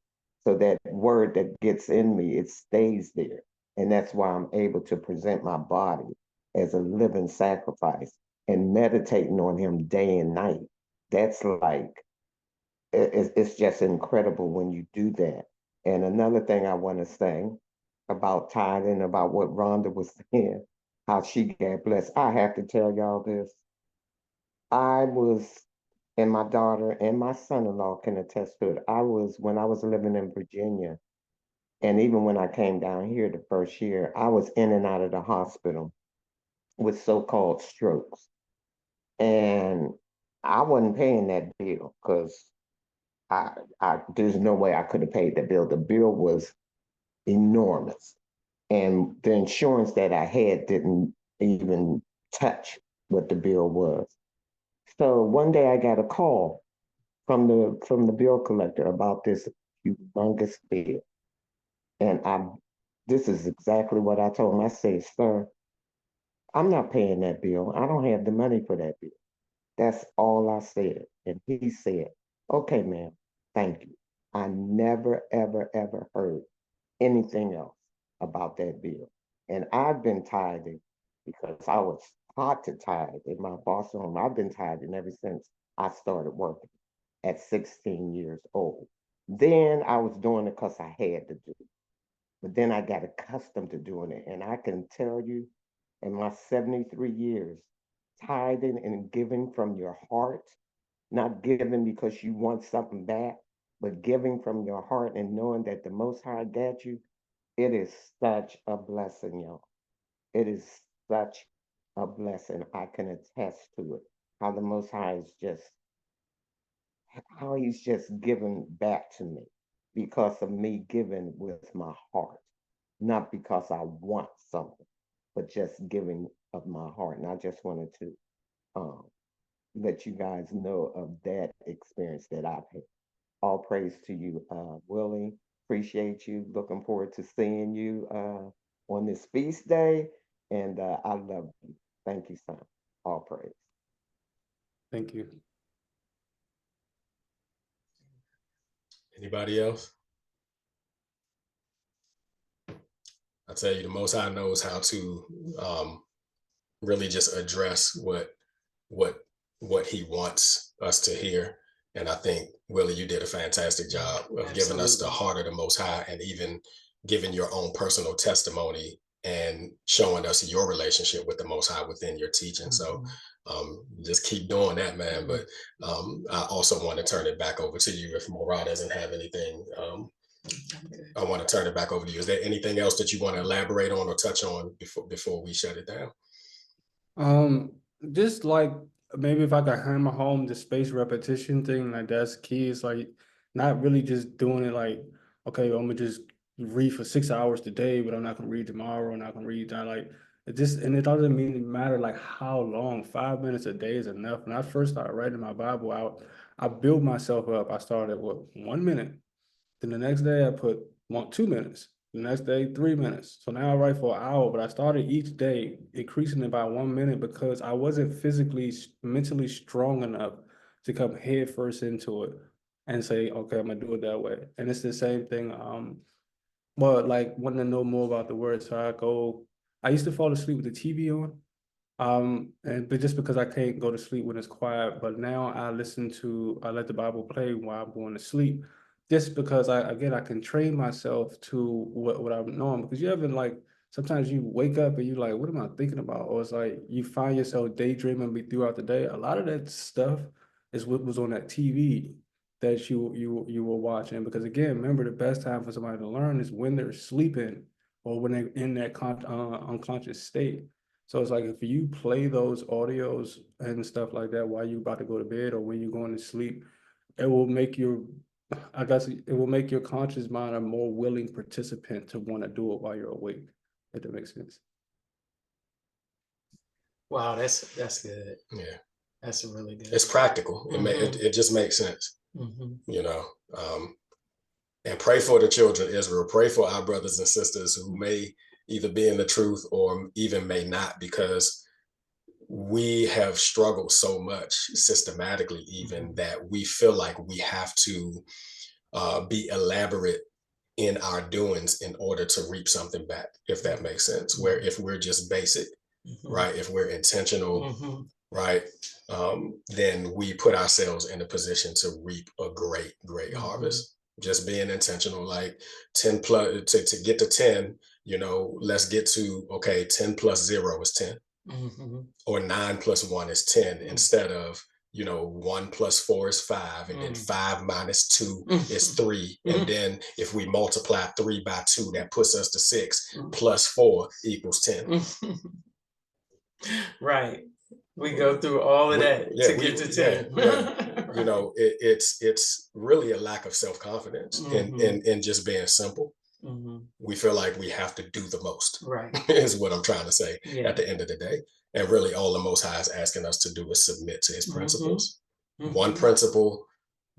So that word that gets in me, it stays there. And that's why I'm able to present my body as a living sacrifice and meditating on him day and night. That's like, it's just incredible when you do that. And another thing I want to say about tithing, about what Rhonda was saying, how she got blessed. I have to tell y'all this. I was, and my daughter and my son-in-law can attest to it. When I was living in Virginia, and even when I came down here the first year, I was in and out of the hospital with so-called strokes. And I wasn't paying that bill because there's no way I could have paid the bill. The bill was enormous. And the insurance that I had didn't even touch what the bill was. So one day I got a call from the bill collector about this humongous bill. And this is exactly what I told him. I said, sir, I'm not paying that bill. I don't have the money for that bill. That's all I said. And he said, okay, ma'am, thank you. I never, ever, ever heard anything else about that bill. And I've been tithing because I was taught to tithe in my boss home. I've been tithing ever since I started working at 16 years old. Then I was doing it because I had to do it. But then I got accustomed to doing it. And I can tell you, in my 73 years, tithing and giving from your heart, not giving because you want something back, but giving from your heart and knowing that the Most High got you, it is such a blessing, y'all. It is such a blessing. I can attest to it. How the Most High is how he's just giving back to me because of me giving with my heart, not because I want something, but just giving of my heart. And I just wanted to let you guys know of that experience that I've had. All praise to you, Willie. Appreciate you. Looking forward to seeing you on this feast day. And I love you. Thank you, son. All praise. Thank you. Anybody else? I tell you, the Most High knows how to really just address what he wants us to hear. And I think, Willie, you did a fantastic job of giving us the heart of the Most High, and even giving your own personal testimony and showing us your relationship with the Most High within your teaching. So just keep doing that, man. But I also want to turn it back over to you if Morad doesn't have anything. I want to turn it back over to you. Is there anything else that you want to elaborate on or touch on before we shut it down? Just like maybe if I could hammer home the spaced repetition thing, like that's key. It's like not really just doing it like, okay, I'm gonna just read for 6 hours today, but I'm not gonna read tomorrow, I'm not gonna read that. Like it just, and it doesn't mean matter like how long. 5 minutes a day is enough. When I first started writing my Bible out, I built myself up. I started with 1 minute. Then the next day I put 2 minutes. The next day, 3 minutes. So now I write for an hour, but I started each day increasing it by 1 minute because I wasn't physically, mentally strong enough to come head first into it and say, okay, I'm gonna do it that way. And it's the same thing. But like wanting to know more about the word. So I used to fall asleep with the TV on. But just because I can't go to sleep when it's quiet, but now I let the Bible play while I'm going to sleep, just because I can train myself to what I'm knowing. Because you ever like, sometimes you wake up and you like, what am I thinking about? Or it's like you find yourself daydreaming throughout the day. A lot of that stuff is what was on that TV that you were watching. Because again, remember, the best time for somebody to learn is when they're sleeping or when they're in that unconscious state. So it's like if you play those audios and stuff like that while you're about to go to bed or when you're going to sleep, it will make it will make your conscious mind a more willing participant to want to do it while you're awake, if that makes sense. Wow, that's good. Yeah, That's really good. it's practical. It just makes sense. You know, and pray for the children of Israel. Pray for our brothers and sisters who may either be in the truth or even may not, because we have struggled so much systematically, even that we feel like we have to be elaborate in our doings in order to reap something back, if that makes sense. Where if we're just basic, right? If we're intentional, right? Then we put ourselves in a position to reap a great harvest. Just being intentional, like 10 plus to get to 10, you know, let's get to, okay, 10 plus 0 is 10. Or 9 plus 1 is 10, instead of, you know, 1 plus 4 is 5, and then 5 minus 2 is 3. And then if we multiply 3 by 2, that puts us to 6, plus 4 equals 10. Right. We go through all of that to get to 10. You know, it's really a lack of self-confidence in just being simple. We feel like we have to do the most, right? Is what I'm trying to say at the end of the day. And really all the Most High is asking us to do is submit to his principles. One principle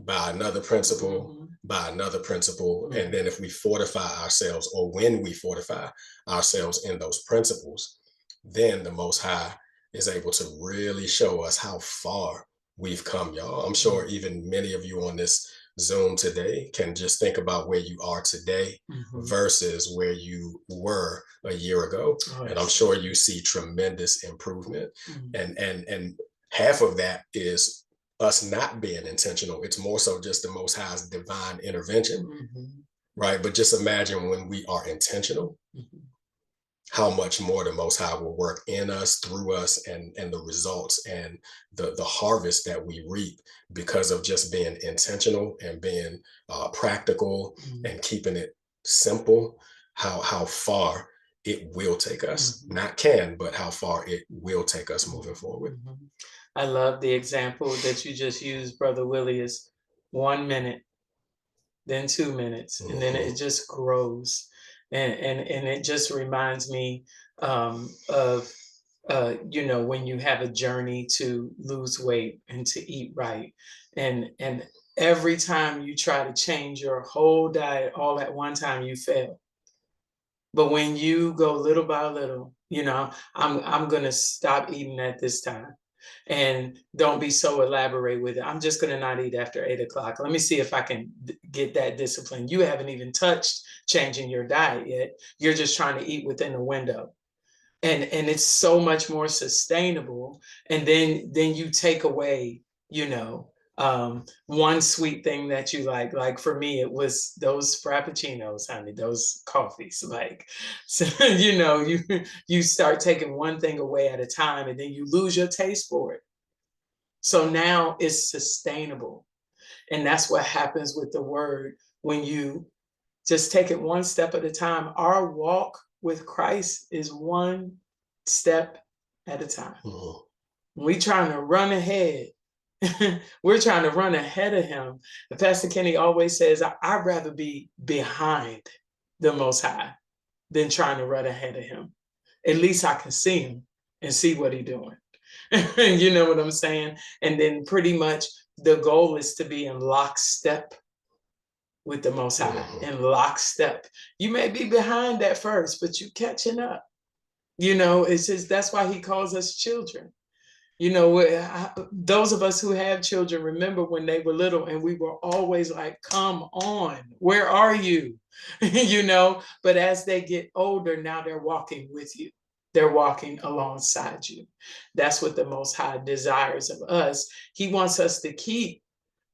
by another principle by another principle. And then if we fortify ourselves, or when we fortify ourselves in those principles, then the Most High is able to really show us how far we've come, y'all. I'm sure even many of you on this Zoom today can just think about where you are today versus where you were a year ago. And I'm sure you see tremendous improvement. And half of that is us not being intentional. It's more so just the Most High's divine intervention, right? But just imagine when we are intentional, how much more the Most High will work in us, through us, and the results and the harvest that we reap because of just being intentional and being practical and keeping it simple, how far it will take us. Not can, but how far it will take us moving forward. I love the example that you just used, Brother Willie, is 1 minute, then 2 minutes, and then it just grows. And it just reminds me of you know, when you have a journey to lose weight and to eat right, and every time you try to change your whole diet all at one time, you fail. But when you go little by little, you know, I'm gonna stop eating at this time. And don't be so elaborate with it. I'm just going to not eat after 8 o'clock. Let me see if I can get that discipline. You haven't even touched changing your diet yet. You're just trying to eat within a window. And it's so much more sustainable. And then you take away, you know, one sweet thing that you like for me, it was those frappuccinos, honey, those coffees, like, so, you know, you start taking one thing away at a time, and then you lose your taste for it. So now it's sustainable. And that's what happens with the word when you just take it one step at a time. Our walk with Christ is one step at a time. We trying to run ahead. We're trying to run ahead of him. And Pastor Kenny always says, I'd rather be behind the Most High than trying to run ahead of him. At least I can see him and see what he's doing. You know what I'm saying? And then pretty much the goal is to be in lockstep with the Most High, in lockstep. You may be behind at first, but you're catching up. You know, it's just, that's why he calls us children. You know, those of us who have children remember when they were little and we were always like, come on, where are you? You know, but as they get older, now they're walking with you. They're walking alongside you. That's what the Most High desires of us. He wants us to keep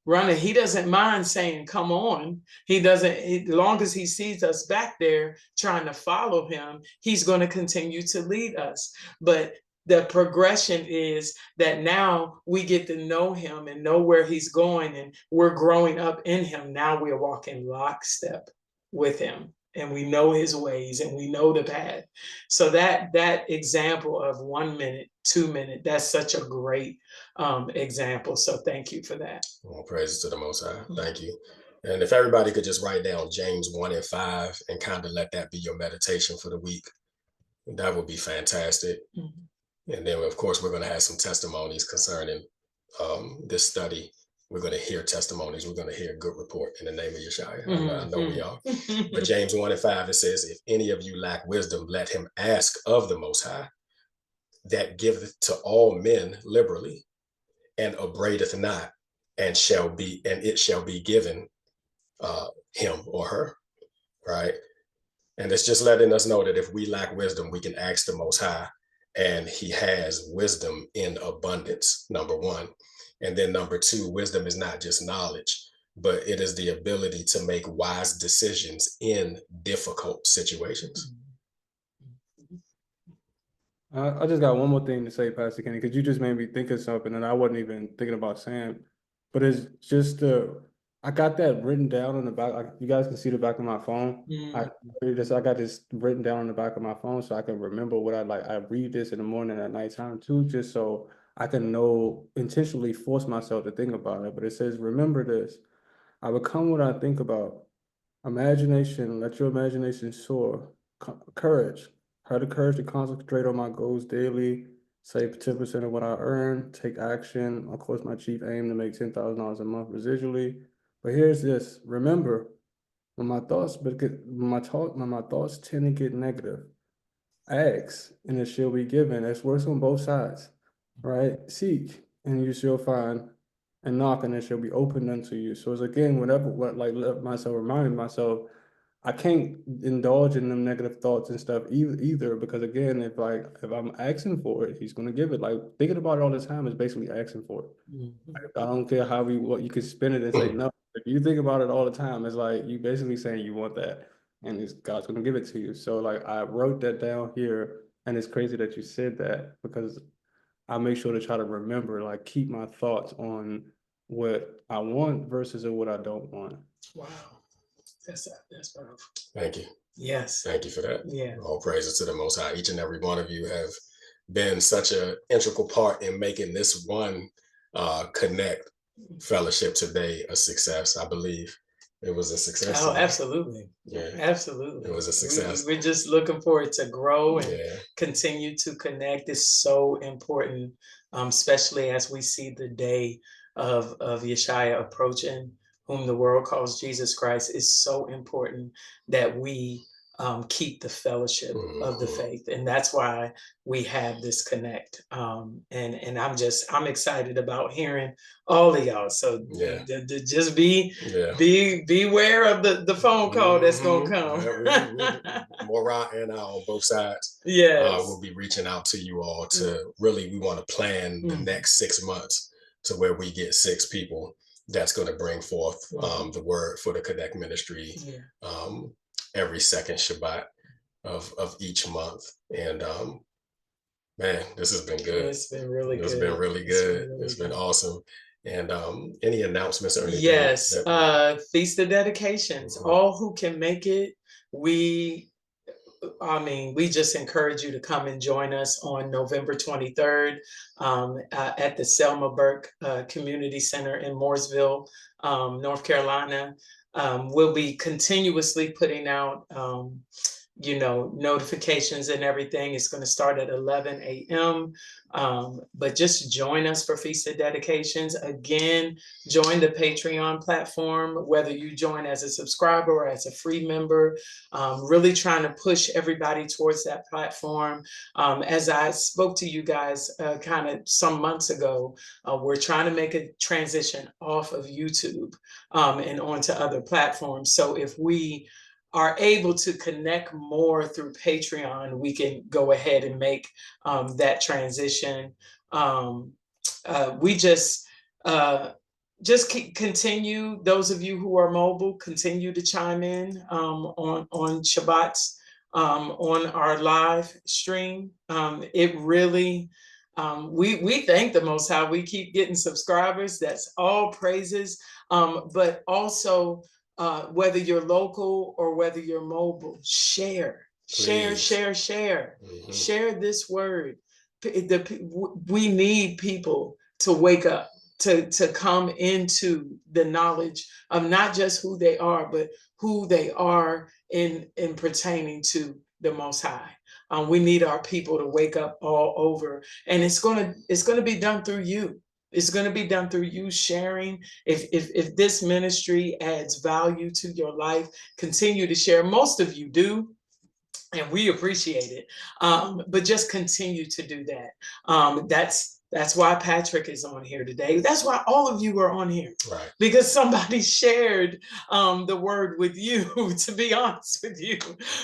running. He doesn't mind saying, come on. He doesn't, as long as he sees us back there trying to follow him, he's going to continue to lead us. But the progression is that now we get to know him and know where he's going, and we're growing up in him. Now we're walking lockstep with him, and we know his ways and we know the path. So that example of 1 minute, 2 minute, that's such a great example. So thank you for that. Well, praises to the Most High. Thank you. And if everybody could just write down James 1 and 5 and kind of let that be your meditation for the week, that would be fantastic. And then, of course, we're going to have some testimonies concerning this study. We're going to hear testimonies. We're going to hear a good report in the name of Yeshua. I know we are. But James 1 and 5, it says, if any of you lack wisdom, let him ask of the Most High, that giveth to all men liberally, and upbraideth not, and it shall be given him or her, right? And it's just letting us know that if we lack wisdom, we can ask the Most High, and he has wisdom in abundance, number one. And then number two, wisdom is not just knowledge, but it is the ability to make wise decisions in difficult situations. I just got one more thing to say, Pastor Kenny, because you just made me think of something that I wasn't even thinking about saying. But it's just I got that written down on the back. You guys can see the back of my phone. I got this written down on the back of my phone so I can remember what I like. I read this in the morning at nighttime too, just so I can intentionally force myself to think about it. But it says, remember this, I become what I think about. Imagination, let your imagination soar. Courage. Have the courage to concentrate on my goals daily, save 10% of what I earn, take action. Of course, my chief aim to make $10,000 a month residually. But here's this. Remember, when my thoughts tend to get negative, ask, and it shall be given. It works on both sides, right? Seek, and you shall find, and knock, and it shall be opened unto you. So it's again, let myself remind myself, I can't indulge in them negative thoughts and stuff either, because again, if I'm asking for it, he's gonna give it. Like thinking about it all the time is basically asking for it. Like, I don't care what you can spin it and say no. If you think about it all the time, it's like you basically saying you want that, and God's gonna give it to you. So like I wrote that down here, and it's crazy that you said that, because I make sure to try to remember, like keep my thoughts on what I want versus what I don't want. Wow. That's powerful. Thank you. Yes. Thank you for that. Yeah. All praises to the Most High. Each and every one of you have been such an integral part in making this one Connect fellowship today a success. I believe it was a success. Oh, absolutely. Yeah. Absolutely. It was a success. We're just looking forward to grow and continue to connect. It's so important, especially as we see the day of Yeshua approaching, whom the world calls Jesus Christ. Is so important that we keep the fellowship of the faith, and that's why we have this connect. And I'm excited about hearing all of y'all. So just beware of the phone call that's gonna come. Mora and I on both sides. Yes, we'll be reaching out to you all to really. We want to plan the next 6 months to where we get 6 people that's going to bring forth the word for the Connect ministry every second Shabbat of each month. And man, this has been good. It's been really good. It's been really good. It's been awesome. And any announcements or anything? Yes, Feast of Dedications. All who can make it, we just encourage you to come and join us on November 23rd at the Selma Burke Community Center in Mooresville, North Carolina. We'll be continuously putting out notifications and everything. It's going to start at 11 a.m. But just join us for Feast of Dedications. Again, join the Patreon platform, whether you join as a subscriber or as a free member. Really trying to push everybody towards that platform. As I spoke to you guys kind of some months ago, we're trying to make a transition off of YouTube and onto other platforms. So if we are able to connect more through Patreon, we can go ahead and make that transition. We just continue, those of you who are mobile, continue to chime in on Shabbats on our live stream. It really, we thank the Most High. We keep getting subscribers. That's all praises. But also, whether you're local or whether you're mobile, share this word. We need people to wake up, to come into the knowledge of not just who they are, but who they are in pertaining to the Most High. We need our people to wake up all over, and it's gonna be done through you. It's going to be done through you sharing. If this ministry adds value to your life, continue to share. Most of you do. and we appreciate it. But just continue to do that. That's why Patrick is on here today. That's why all of you are on here, Right. because somebody shared the word with you, to be honest with you.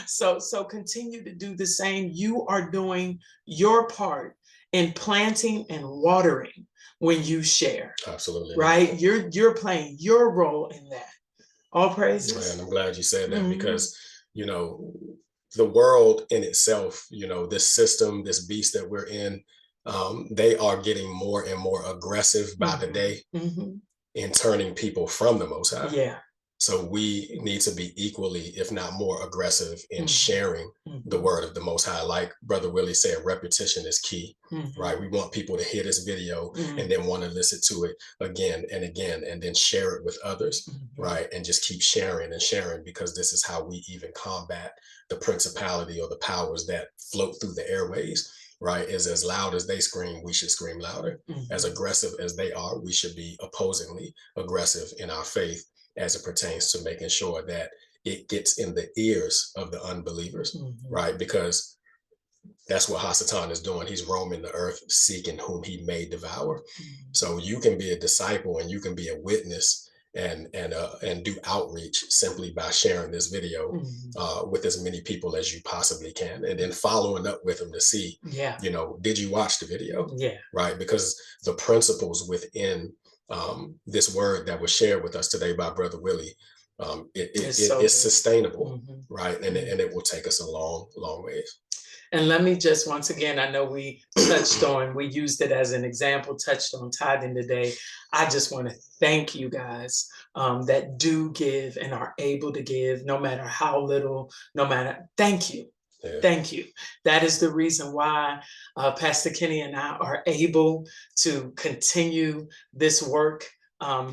So continue to do the same. You are doing your part in planting and watering when you share. Absolutely. Right? You're playing your role in that. All praises. And I'm glad you said that, because, you know, the world in itself, you know, this system, this beast that we're in, they are getting more and more aggressive by the day in turning people from the Most High. Yeah. So we need to be equally, if not more aggressive in sharing the word of the Most High. Like Brother Willie said, repetition is key, right? We want people to hear this video and then want to listen to it again and again, and then share it with others, right? And just keep sharing and sharing, because this is how we even combat the principality or the powers that float through the airways, right? Is as loud as they scream, we should scream louder. As aggressive as they are, we should be opposingly aggressive in our faith, as it pertains to making sure that it gets in the ears of the unbelievers, right? Because that's what Hasatan is doing. He's roaming the earth seeking whom he may devour. So you can be a disciple and you can be a witness and do outreach simply by sharing this video with as many people as you possibly can, and then following up with them to see, you know, did you watch the video? Right? Because the principles within this word that was shared with us today by Brother Willie, it's sustainable, right? And it will take us a long, long ways. And let me just, once again, I know we we used it as an example, touched on tithing today. I just want to thank you guys that do give and are able to give, no matter how little, thank you. Yeah. Thank you. That is the reason why Pastor Kenny and I are able to continue this work.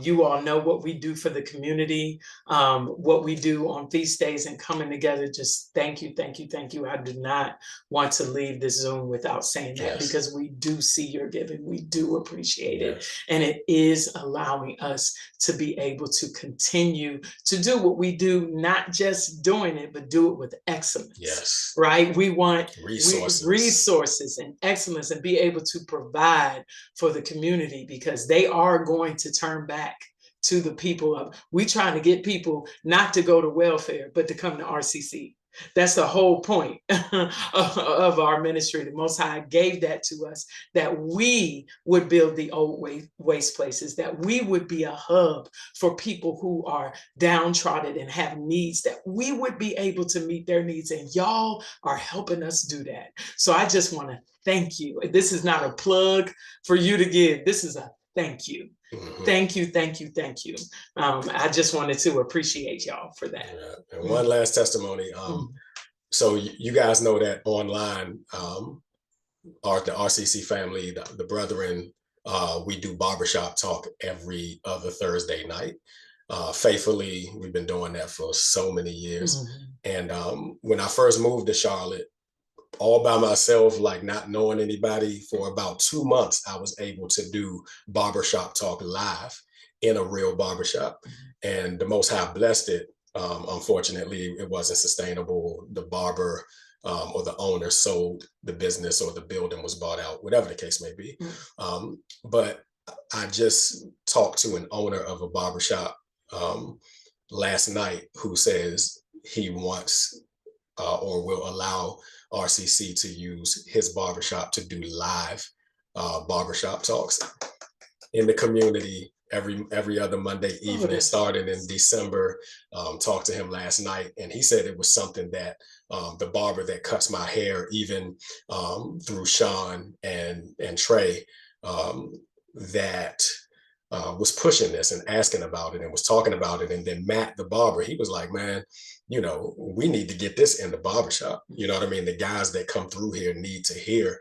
You all know what we do for the community, what we do on feast days and coming together. Just thank you, thank you, thank you. I do not want to leave this Zoom without saying that, because we do see your giving. We do appreciate it. And it is allowing us to be able to continue to do what we do, not just doing it, but do it with excellence. Right? We want resources and excellence, and be able to provide for the community, because they are going to turn back to the people. We trying to get people not to go to welfare, but to come to RCC. That's the whole point of our ministry. The Most High gave that to us, that we would build the old waste places, that we would be a hub for people who are downtrodden and have needs, that we would be able to meet their needs. And y'all are helping us do that. So I just want to thank you. This is not a plug for you to give. This is a thank you. Thank you, thank you, thank you. I just wanted to appreciate y'all for that. And one last testimony. So you guys know that online, the RCC family, the brethren, we do barbershop talk every other Thursday night. Faithfully, we've been doing that for so many years. And when I first moved to Charlotte, all by myself, like not knowing anybody, for about 2 months, I was able to do barbershop talk live in a real barbershop. And the Most High blessed it. Unfortunately, it wasn't sustainable. The barber or the owner sold the business, or the building was bought out, whatever the case may be. But I just talked to an owner of a barbershop last night who says he wants or will allow RCC to use his barbershop to do live barbershop talks in the community every other Monday evening, starting in December. Talked to him last night, and he said it was something that the barber that cuts my hair, even through Sean and Trey, that was pushing this and asking about it and was talking about it. And then Matt, the barber, he was like, man, you know, we need to get this in the barbershop. You know what I mean? The guys that come through here need to hear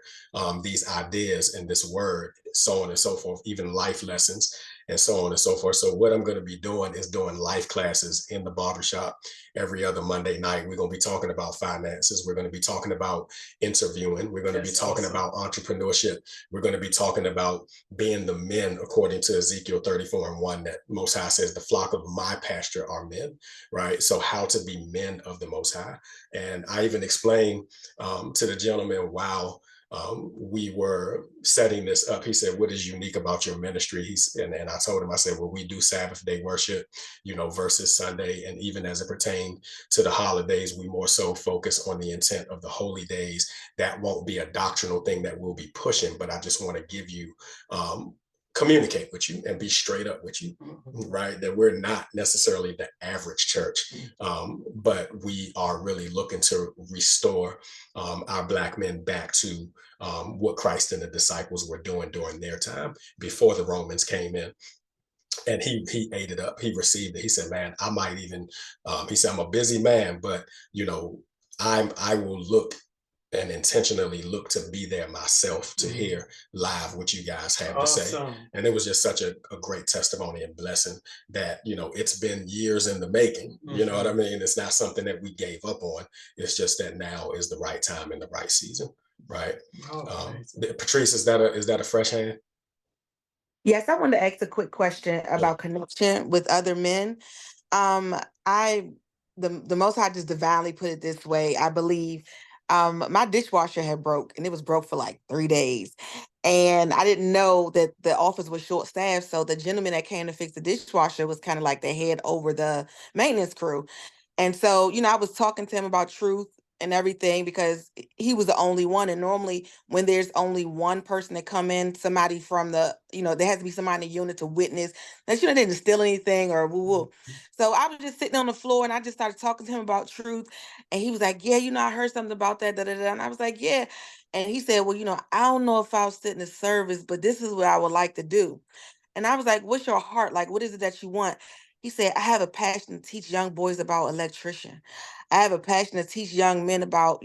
these ideas and this word, so on and so forth, even life lessons. and so on and so forth. So what I'm going to be doing is doing life classes in the barbershop every other Monday night. We're going to be talking about finances. We're going to be talking about interviewing. We're going to be talking about entrepreneurship. We're going to be talking about being the men, according to Ezekiel 34:1, that Most High says, the flock of my pasture are men, right? So how to be men of the Most High. And I even explained to the gentleman while we were setting this up. He said, what is unique about your ministry? And I told him, I said, well, we do Sabbath day worship, versus Sunday. And even as it pertained to the holidays, we more so focus on the intent of the holy days. That won't be a doctrinal thing that we'll be pushing, but I just want to give you communicate with you and be straight up with you, right? That we're not necessarily the average church, but we are really looking to restore our Black men back to what Christ and the disciples were doing during their time before the Romans came in. And he ate it up. He received it. He said, man, I might even, he said, I'm a busy man, but I will look and intentionally look to be there myself to hear live what you guys have to say. And it was just such a great testimony and blessing that, it's been years in the making. You know what I mean? It's not something that we gave up on. It's just that now is the right time and the right season, right? Patrice, is that a fresh hand? Yes, I wanted to ask a quick question about connection with other men. The Most High just divinely put it this way. I believe my dishwasher had broke, and it was broke for like 3 days. And I didn't know that the office was short-staffed. So the gentleman that came to fix the dishwasher was kind of like the head over the maintenance crew. And so, I was talking to him about truth and everything because he was the only one. And normally when there's only one person that come in, somebody from there has to be somebody in the unit to witness that, they didn't steal anything or woo-woo. So I was just sitting on the floor and I just started talking to him about truth. And he was like, yeah, I heard something about that. And I was like, yeah. And he said, well, I don't know if I'll sit in the service, but this is what I would like to do. And I was like, what's your heart? Like, what is it that you want? He said, I have a passion to teach young boys about electrician. I have a passion to teach young men about,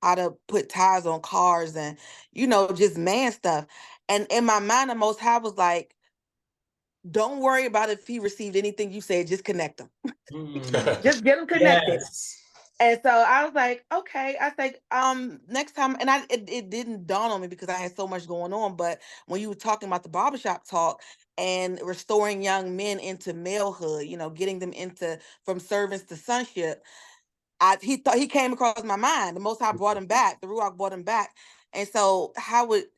how to put tires on cars and, just man stuff. And in my mind, the Most High was like, don't worry about if he received anything you said, just connect them. Just get them connected. Yes. And so I was like, okay. I was like, next time, and it didn't dawn on me because I had so much going on. But when you were talking about the barbershop talk and restoring young men into malehood, getting them from servants to sonship, he came across my mind. The Most High brought him back. The Ruach brought him back. And so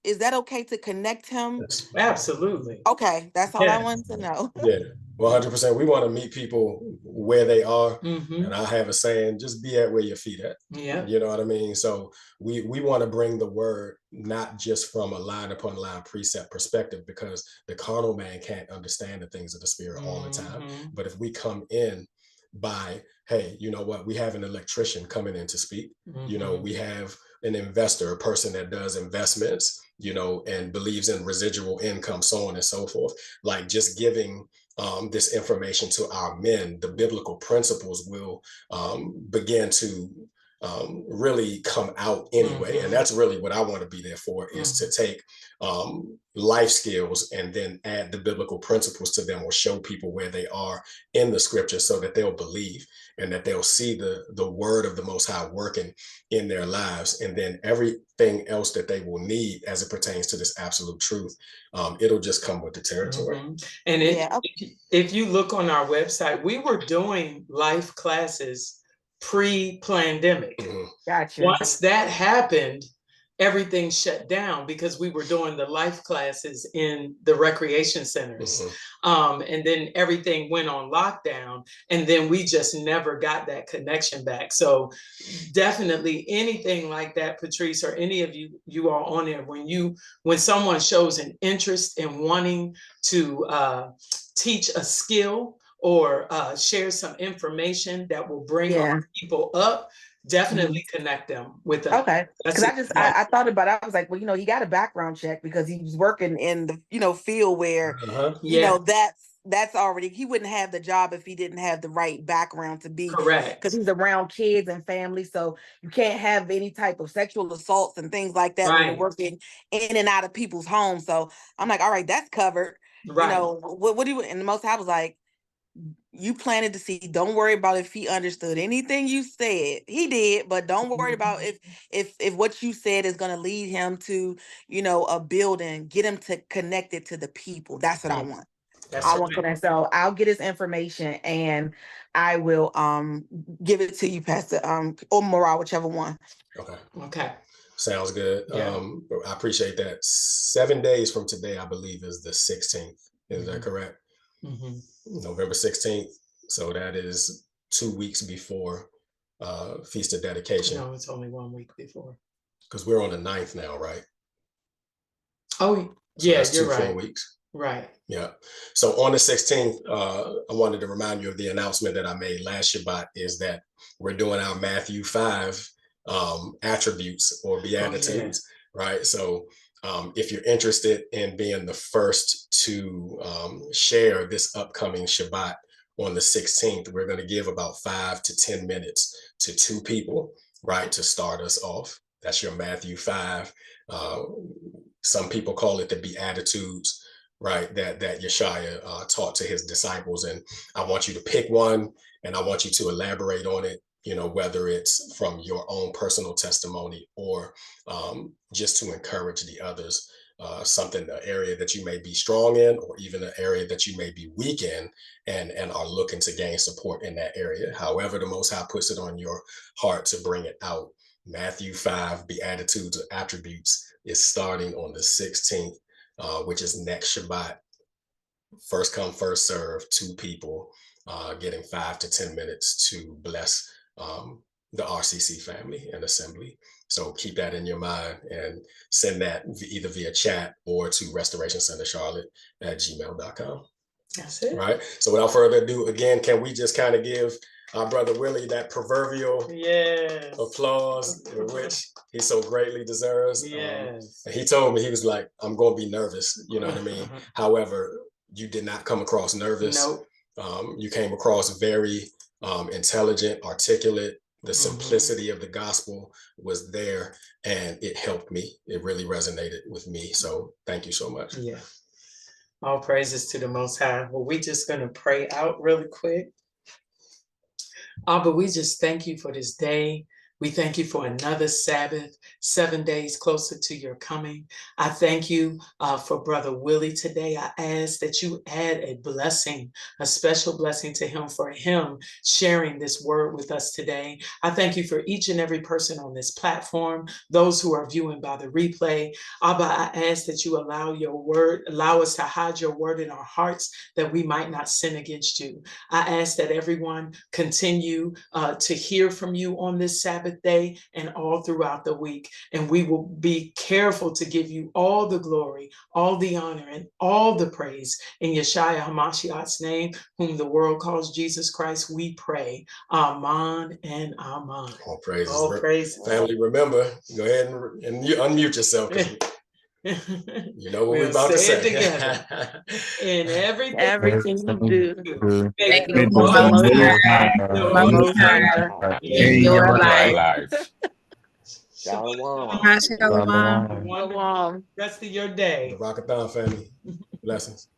is that okay to connect him? Yes, absolutely. Okay. That's all I wanted to know. Yeah. 100%. We want to meet people where they are. And I have a saying, just be at where your feet at. Yeah. You know what I mean? So we want to bring the word, not just from a line upon line precept perspective, because the carnal man can't understand the things of the spirit all the time. But if we come in by, hey, you know what? We have an electrician coming in to speak. We have an investor, a person that does investments, and believes in residual income, so on and so forth. Like just giving this information to our men, the biblical principles will begin to really come out anyway. And that's really what I want to be there for, is to take life skills and then add the biblical principles to them, or show people where they are in the scripture so that they'll believe and that they'll see the word of the Most High working in their lives. And then everything else that they will need as it pertains to this absolute truth, it'll just come with the territory. And if you look on our website, we were doing life classes pre-pandemic. Gotcha. Once that happened, everything shut down because we were doing the life classes in the recreation centers. And then everything went on lockdown, and then we just never got that connection back. So definitely anything like that, Patrice, or any of you are on there, when someone shows an interest in wanting to teach a skill or share some information that will bring our people up, definitely connect them with us. Okay. Because I thought about it. I was like, well, he got a background check because he was working in the, field where, that's already, he wouldn't have the job if he didn't have the right background to be. Correct. Because he's around kids and family. So you can't have any type of sexual assaults and things like that when you're working in and out of people's homes. So I'm like, all right, that's covered. Right. You know, what do you, and the Most High was like, you planted the seed. Don't worry about if he understood anything you said. He did, but don't worry about if what you said is going to lead him to, you know, a building. Get him to connect it to the people. That's what I want. That's I want that. So I'll get his information and I will give it to you, Pastor or Morale, whichever one. Okay. Sounds good. Yeah. I appreciate that. 7 days from today, I believe, is the 16th. Is that correct? November 16th. So that is 2 weeks before Feast of Dedication. No, it's only 1 week before. Because we're on the 9th now, right? Oh, So yeah, that's you're 2 right. full weeks. Right. Yeah. So on the 16th, I wanted to remind you of the announcement that I made last Shabbat, is that we're doing our Matthew 5 attributes or beatitudes, right? So if you're interested in being the first to share this upcoming Shabbat on the 16th, we're going to give about 5 to 10 minutes to 2 people, right, to start us off. That's your Matthew 5. Some people call it the Beatitudes, right, that Yeshaya taught to his disciples. And I want you to pick one and I want you to elaborate on it, you know, whether it's from your own personal testimony or just to encourage the others, something, an area that you may be strong in, or even an area that you may be weak in, and are looking to gain support in that area. However, the Most High puts it on your heart to bring it out. Matthew 5, Beatitudes or attributes, is starting on the 16th, which is next Shabbat. First come, first serve, 2 people, getting 5 to 10 minutes to bless the RCC family and assembly. So keep that in your mind and send that either via chat or to restorationcentercharlotte@gmail.com. That's it. Right. So without further ado, again, can we just kind of give our brother Willie that proverbial applause, which he so greatly deserves. And he told me, he was like, I'm going to be nervous. You know what I mean? However, you did not come across nervous. Nope. You came across very intelligent, articulate. The simplicity of the gospel was there and it helped me. It really resonated with me. So thank you so much. Yeah. All praises to the Most High. Well, we just going to pray out really quick. But we just thank you for this day. We thank you for another Sabbath, 7 days closer to your coming. I thank you for Brother Willie today. I ask that you add a blessing, a special blessing to him for him sharing this word with us today. I thank you for each and every person on this platform, those who are viewing by the replay. Abba, I ask that you allow us to hide your word in our hearts that we might not sin against you. I ask that everyone continue to hear from you on this Sabbath day and all throughout the week. And we will be careful to give you all the glory, all the honor, and all the praise. In Yeshua HaMashiach's name, whom the world calls Jesus Christ, we pray. Amen and amen. All praises. All praises. Family, remember, go ahead and you unmute yourself. You know what we're about to say. Together. In Everything you do, Make the the Most High in your life. Shalom. Shalom. Wonderful rest of your day. The Rockethon family. Blessings.